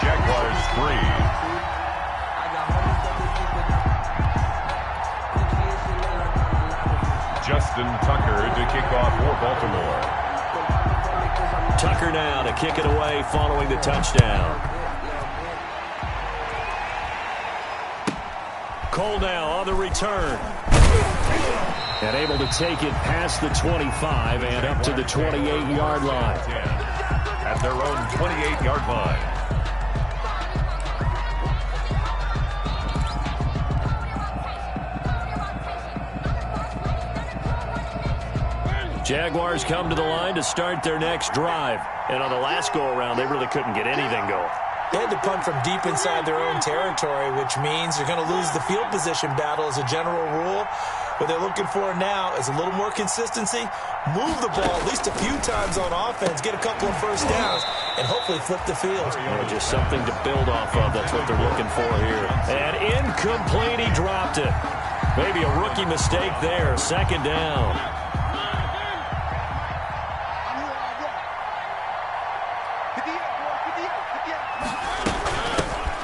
Jaguars 3. Justin Tucker to kick off for Baltimore. Tucker now to kick it away following the touchdown. Cole now on the return. And able to take it past the 25 and up to the 28-yard line. At their own 28-yard line. Jaguars come to the line to start their next drive. And on the last go-around, they really couldn't get anything going. They had to punt from deep inside their own territory, which means they're going to lose the field position battle as a general rule. What they're looking for now is a little more consistency, move the ball at least a few times on offense, get a couple of first downs, and hopefully flip the field. Just something to build off of. That's what they're looking for here. And incomplete, he dropped it. Maybe a rookie mistake there. 2nd down.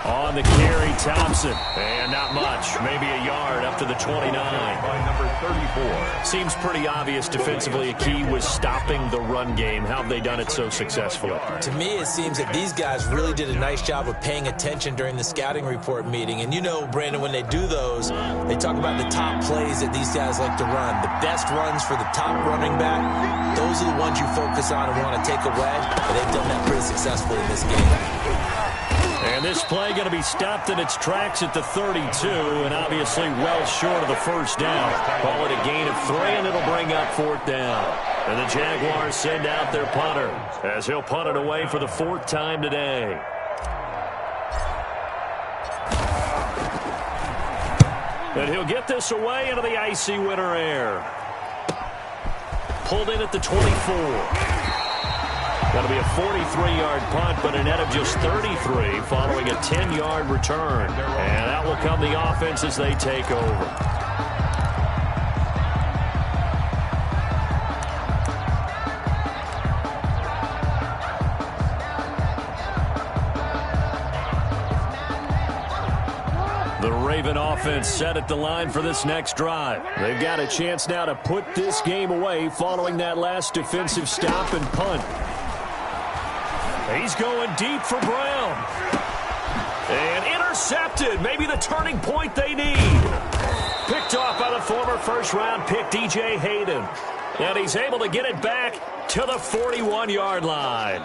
On the carry, Thompson. And not much. Maybe a yard up to the 29. By number 34. Seems pretty obvious defensively. A key was stopping the run game. How have they done it so successfully? To me, it seems that these guys really did a nice job of paying attention during the scouting report meeting. And you know, Brandon, when they do those, they talk about the top plays that these guys like to run. The best runs for the top running back, those are the ones you focus on and want to take away. And they've done that pretty successfully in this game. And this play going to be stopped in its tracks at the 32, and obviously well short of the first down. Call it a gain of 3, and it'll bring up 4th down. And the Jaguars send out their punter as he'll punt it away for the 4th time today. And he'll get this away into the icy winter air. Pulled in at the 24. That'll be a 43-yard punt, but a net of just 33 following a 10-yard return. And out will come the offense as they take over. The Raven offense set at the line for this next drive. They've got a chance now to put this game away following that last defensive stop and punt. He's going deep for Brown. And intercepted. Maybe the turning point they need. Picked off by the former first-round pick, DJ Hayden. And he's able to get it back to the 41-yard line.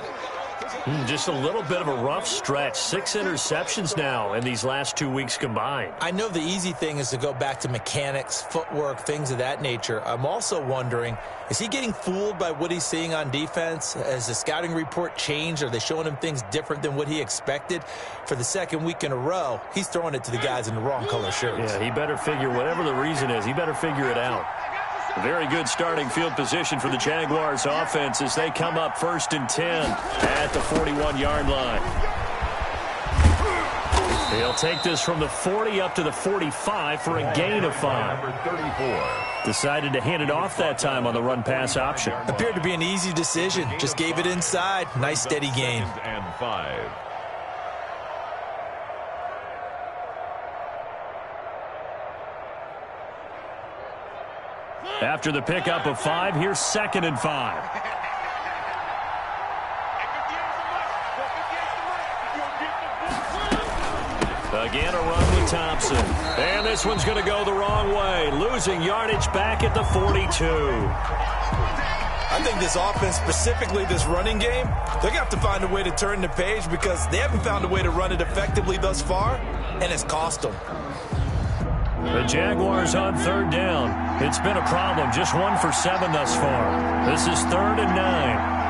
Just a little bit of a rough stretch. 6 interceptions now in these last 2 weeks combined. I know the easy thing is to go back to mechanics, footwork, things of that nature. I'm also wondering, is he getting fooled by what he's seeing on defense? Has the scouting report changed? Are they showing him things different than what he expected? For the 2nd week in a row, he's throwing it to the guys in the wrong color shirts. Yeah, he better figure, whatever the reason is, he better figure it out. A very good starting field position for the Jaguars offense as they come up 1st and 10 at the 41-yard line. He'll take this from the 40 up to the 45 for a gain of 5. Number 34. Decided to hand it off that time on the run-pass option. Appeared to be an easy decision. Just gave it inside. Nice steady gain. Second and 5. After the pickup of 5, here's 2nd and 5. Again, a run with Thompson. And this one's going to go the wrong way. Losing yardage back at the 42. I think this offense, specifically this running game, they're going to have to find a way to turn the page because they haven't found a way to run it effectively thus far, and it's cost them. The Jaguars on 3rd down. It's been a problem. Just 1 for 7 thus far. This is 3rd and 9.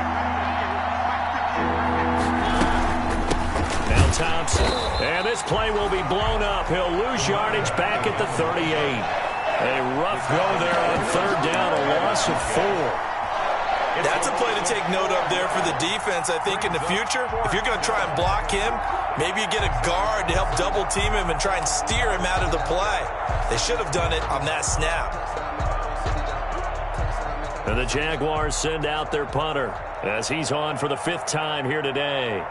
Thompson. And this play will be blown up. He'll lose yardage back at the 38. A rough go there on 3rd down, a loss of 4. That's a play to take note of there for the defense, I think, in the future. If you're going to try and block him, maybe you get a guard to help double team him and try and steer him out of the play. They should have done it on that snap. And the Jaguars send out their punter as he's on for the 5th time here today.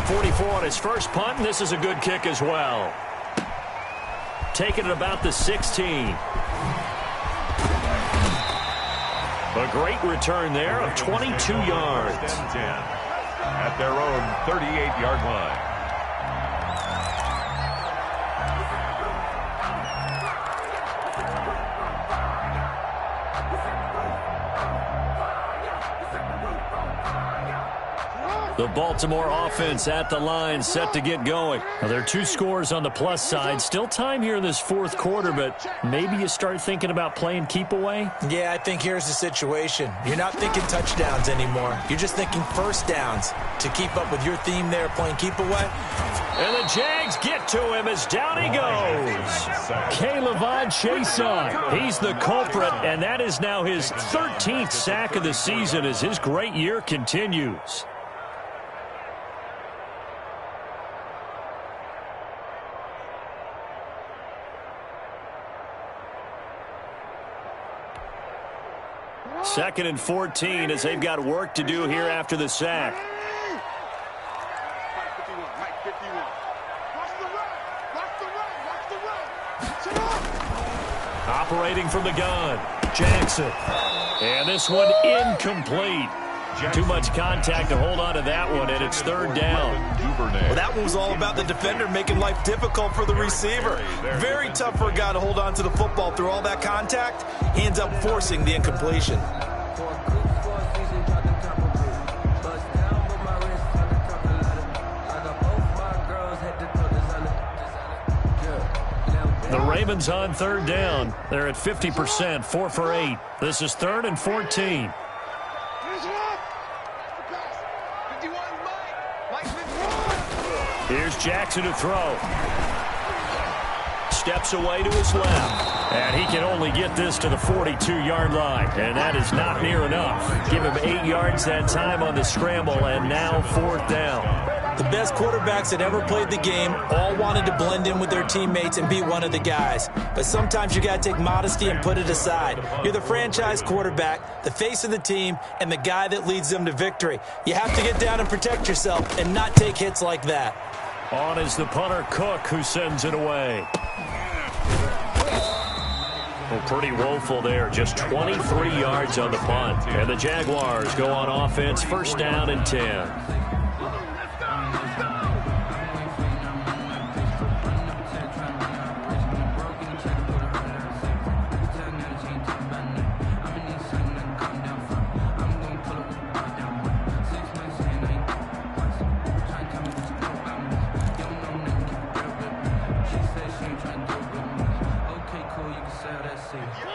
44 on his first punt, and this is a good kick as well. Taking it about the 16. A great return there of 22 yards. At their own 38-yard line. The Baltimore offense at the line, set to get going. Now, there are 2 scores on the plus side. Still time here in this 4th quarter, but maybe you start thinking about playing keep away? Yeah, I think here's the situation. You're not thinking touchdowns anymore. You're just thinking first downs to keep up with your theme there, playing keep away. And the Jags get to him as down he goes. Caleb Chason. He's the culprit, and that is now his 13th sack of the season as his great year continues. Second and 14 as they've got work to do here after the sack. Operating from the gun, Jackson. And this one incomplete. Too much contact to hold on to that one, and it's 3rd down. Well, that one was all about the defender making life difficult for the receiver. Very tough for a guy to hold on to the football through all that contact. He ends up forcing the incompletion. The Ravens on 3rd down. They're at 50%, 4 for 8. This is 3rd and 14. Here's Jackson to throw. Steps away to his left. And he can only get this to the 42-yard line. And that is not near enough. Give him 8 yards that time on the scramble, and now 4th down. The best quarterbacks that ever played the game all wanted to blend in with their teammates and be one of the guys. But sometimes you got to take modesty and put it aside. You're the franchise quarterback, the face of the team, and the guy that leads them to victory. You have to get down and protect yourself and not take hits like that. On is the punter, Cook, who sends it away. Well, pretty woeful there. Just 23 yards on the punt. And the Jaguars go on offense, 1st down and 10.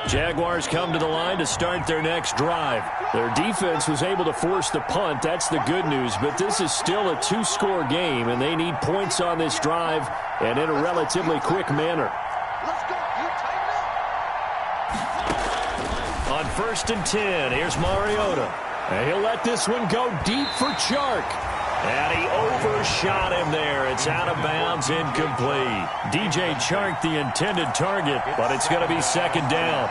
Jaguars come to the line to start their next drive. Their defense was able to force the punt. That's the good news. But this is still a 2-score game, and they need points on this drive and in a relatively quick manner. Let's go. You tighten up. On first and 10. Here's Mariota. And he'll let this one go deep for Chark. And he overshot him there. It's out of bounds, incomplete. DJ Chark, the intended target, but it's going to be second down.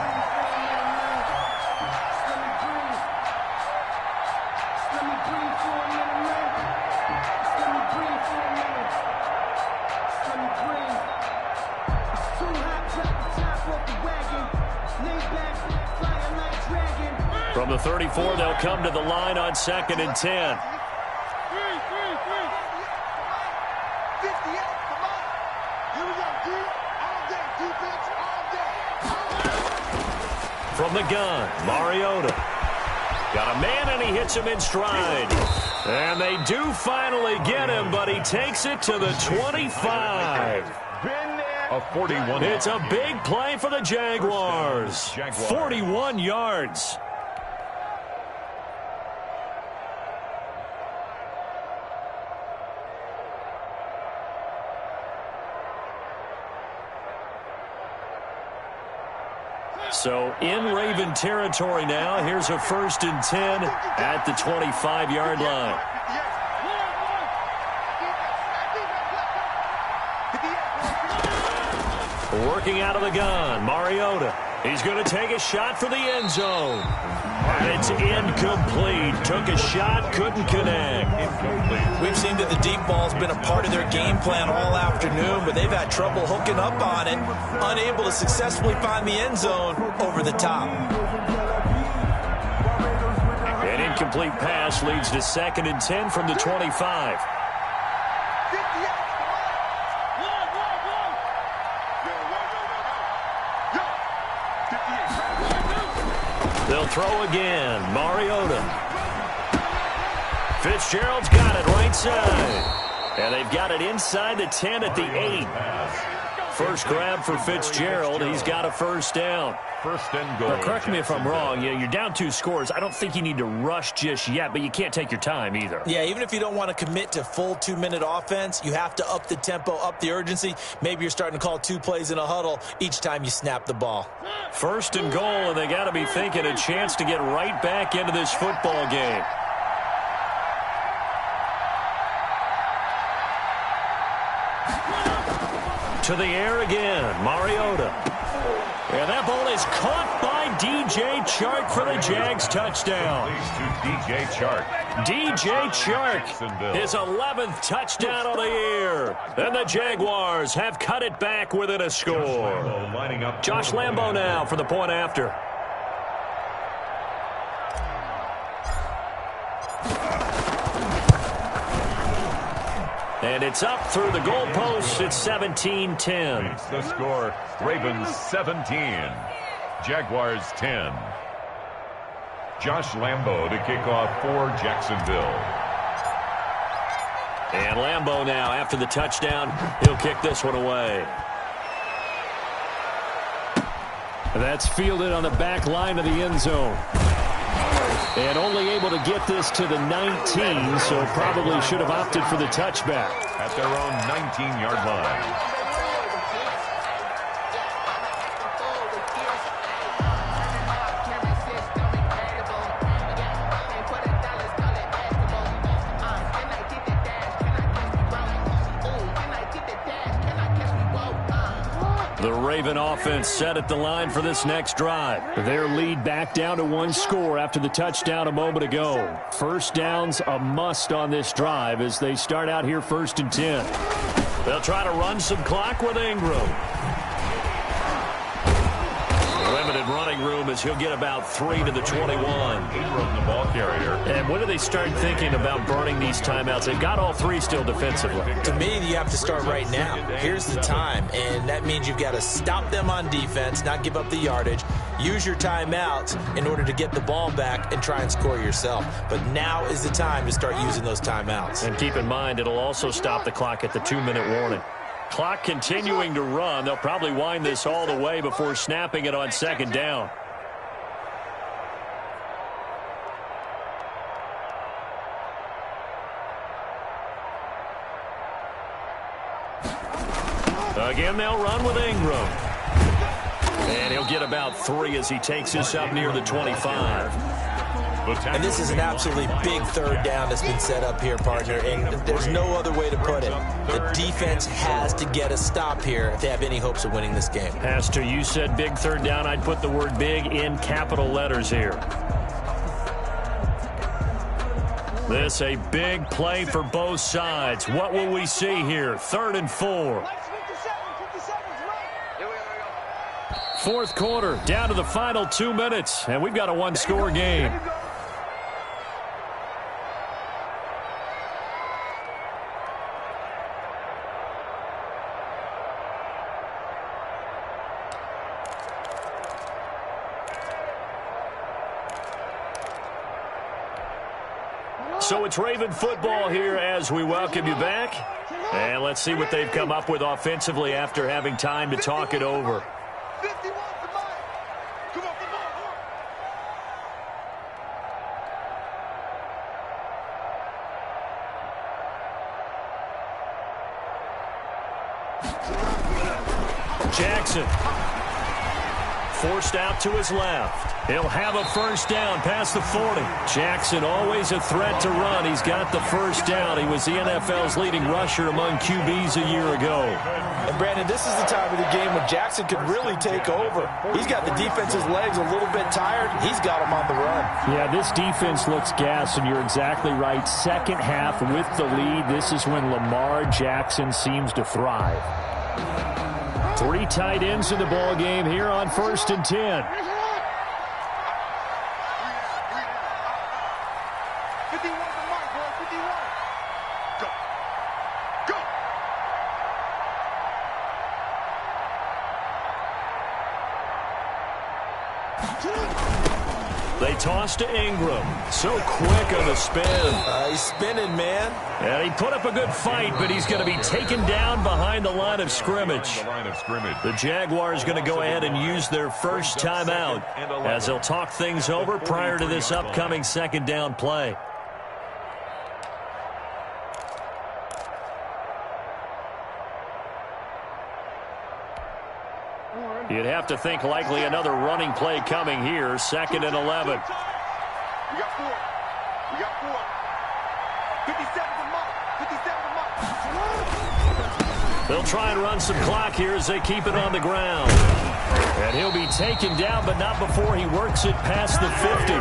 From the 34, they'll come to the line on second and 10. From the gun, Mariota. Got a man, and he hits him in stride. And they do finally get him, but he takes it to the 25. A 41. It's a big play for the Jaguars. 41 yards. So in Raven territory now. Here's a first and 10 at the 25-yard line. Working out of the gun, Mariota. He's going to take a shot for the end zone. And it's incomplete. Took a shot, couldn't connect. We've seen that the deep ball's been a part of their game plan all afternoon, but they've had trouble hooking up on it, unable to successfully find the end zone over the top. An incomplete pass leads to second and 10 from the 25. They'll throw again. Mariota. Fitzgerald's got it right side. And they've got it inside the 10 at the 8. First grab for Fitzgerald. He's got a first down. First and goal. Now, correct me if I'm wrong. You're down 2 scores. I don't think you need to rush just yet, but you can't take your time either. Yeah, even if you don't want to commit to full 2-minute offense, you have to up the tempo, up the urgency. Maybe you're starting to call 2 plays in a huddle each time you snap the ball. First and goal, and they got to be thinking a chance to get right back into this football game. To the air again, Mariota. And that ball is caught by DJ Chark for the Jags touchdown. To DJ Chark. DJ Chark, his 11th touchdown of the year. And the Jaguars have cut it back within a score. Josh Lambo now for the point after. And it's up through the goalposts. It's 17-10. The score, Ravens 17, Jaguars 10. Josh Lambo to kick off for Jacksonville. And Lambo now, after the touchdown, he'll kick this one away. That's fielded on the back line of the end zone. And only able to get this to the 19, so probably should have opted for the touchback. At their own 19-yard line. The Raven offense set at the line for this next drive. Their lead back down to 1 score after the touchdown a moment ago. First down's a must on this drive as they start out here first and 10. They'll try to run some clock with Ingram. Limited running room as he'll get about 3 to the 21. Ingram, the ball carrier. And when do they start thinking about burning these timeouts? They've got all 3 still defensively. To me, you have to start right now. Here's the time, and that means you've got to stop them on defense, not give up the yardage, use your timeouts in order to get the ball back and try and score yourself. But now is the time to start using those timeouts. And keep in mind, it'll also stop the clock at the 2-minute warning. Clock continuing to run. They'll probably wind this all the way before snapping it on second down. Again, they'll run with Ingram. And he'll get about 3 as he takes this up near the 25. And this is an absolutely big third down that's been set up here, partner, and there's no other way to put it. The defense has to get a stop here if they have any hopes of winning this game. Has to. You said big third down. I'd put the word big in capital letters here. This a big play for both sides. What will we see here? 3rd and 4. Fourth quarter, down to the final 2 minutes, and we've got a one-score game. So it's Raven football here as we welcome you back. And let's see what they've come up with offensively after having time to talk it over. Jackson forced out to his left. He'll have a first down past the 40. Jackson always a threat to run. He's got the first down. He was the NFL's leading rusher among QBs a year ago. And Brandon, this is the time of the game when Jackson could really take over. He's got the defense's legs a little bit tired. He's got them on the run. Yeah, this defense looks gassed, and you're exactly right. Second half with the lead, this is when Lamar Jackson seems to thrive. 3 tight ends in the ball game here on 1st and 10. 51 for Mike, boy, 51. Go. Go. They toss to Ingram. So quick on the spin. He's spinning, man. And he put up a good fight, but he's going to be taken down behind the line of scrimmage. The Jaguars going to go ahead and use their first timeout as they'll talk things over prior to this upcoming second down play. You'd have to think likely another running play coming here. 2nd and 11. We got 4. We got 4. 57 to Mike. 57 to Mike. They'll try and run some clock here as they keep it on the ground. And he'll be taken down, but not before he works it past the 50.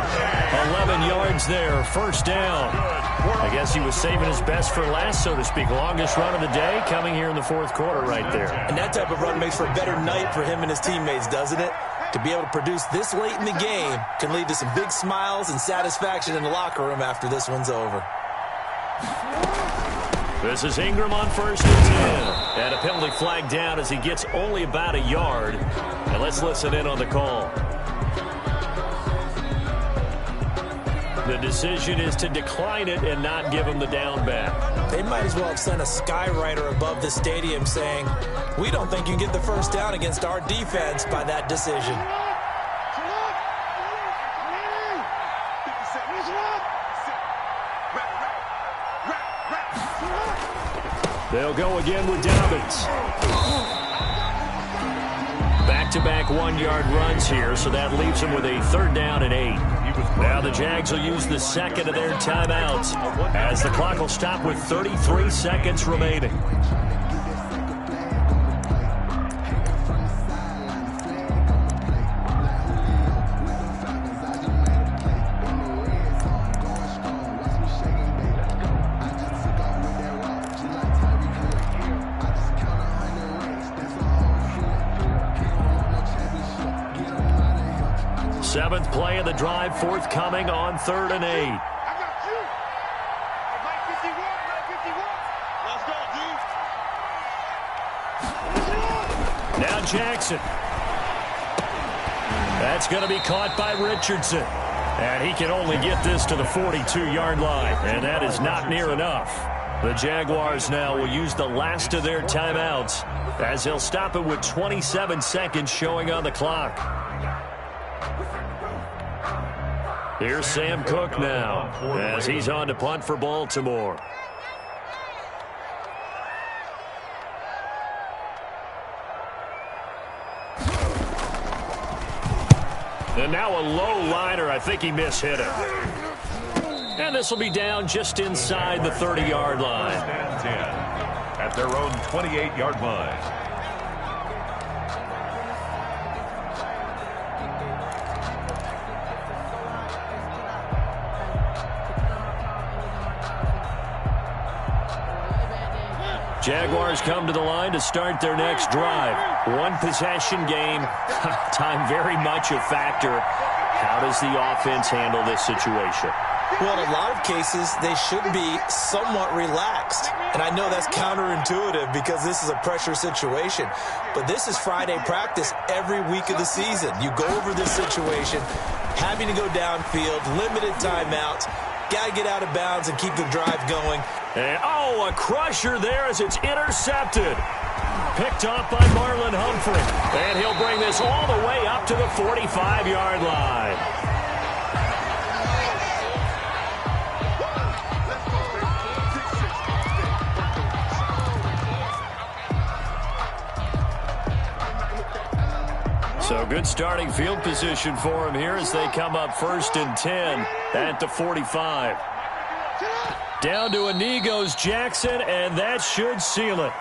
11 yards there. First down. I guess he was saving his best for last, so to speak. Longest run of the day coming here in the 4th quarter right there. And that type of run makes for a better night for him and his teammates, doesn't it? To be able to produce this late in the game can lead to some big smiles and satisfaction in the locker room after this one's over. This is Ingram on 1st and 10. And a penalty flag down as he gets only about a yard. And let's listen in on the call. The decision is to decline it and not give him the down back. They might as well have sent a skywriter above the stadium saying, we don't think you can get the first down against our defense by that decision. They'll go again with Dobbins. Back-to-back 1-yard runs here, so that leaves them with a 3rd down and 8. Now the Jags will use the 2nd of their timeouts as the clock will stop with 33 seconds remaining. Seventh play of the drive forthcoming on 3rd and 8. I got you. Mike 51, Mike 51. Let's go, dude. Now Jackson. That's going to be caught by Richardson. And he can only get this to the 42-yard line. And that is not near enough. The Jaguars now will use the last of their timeouts as they'll stop it with 27 seconds showing on the clock. Here's Sam Cook now as he's on to punt for Baltimore. And now a low liner. I think he mishit it. And this will be down just inside the 30-yard line. First and 10 at their own 28-yard line. Jaguars come to the line to start their next drive. One possession game. Time very much a factor. How does the offense handle this situation? Well, in a lot of cases, they should be somewhat relaxed. And I know that's counterintuitive because this is a pressure situation. But this is Friday practice every week of the season. You go over this situation, having to go downfield, limited timeouts, got to get out of bounds and keep the drive going. And, a crusher there as it's intercepted. Picked off by Marlon Humphrey. And he'll bring this all the way up to the 45-yard line. So good starting field position for him here as they come up 1st and 10 at the 45. Down to a knee goes Jackson, and that should seal it.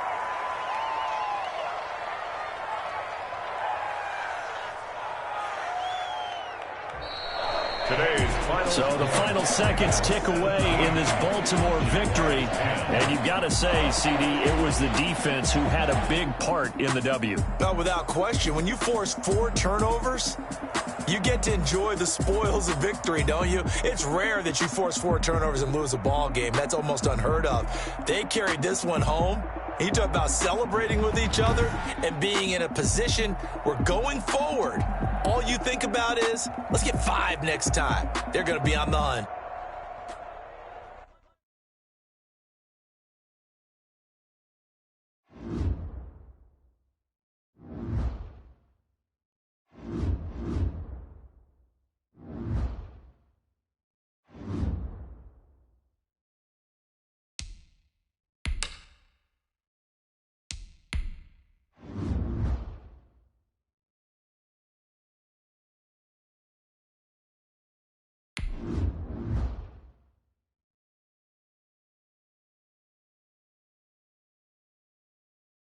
So the final seconds tick away in this Baltimore victory. And you've got to say, CD, it was the defense who had a big part in the W. No, without question. When you force 4 turnovers, you get to enjoy the spoils of victory, don't you? It's rare that you force 4 turnovers and lose a ball game. That's almost unheard of. They carried this one home. You talk about celebrating with each other and being in a position where going forward, all you think about is, let's get 5 next time. They're going to be on the hunt.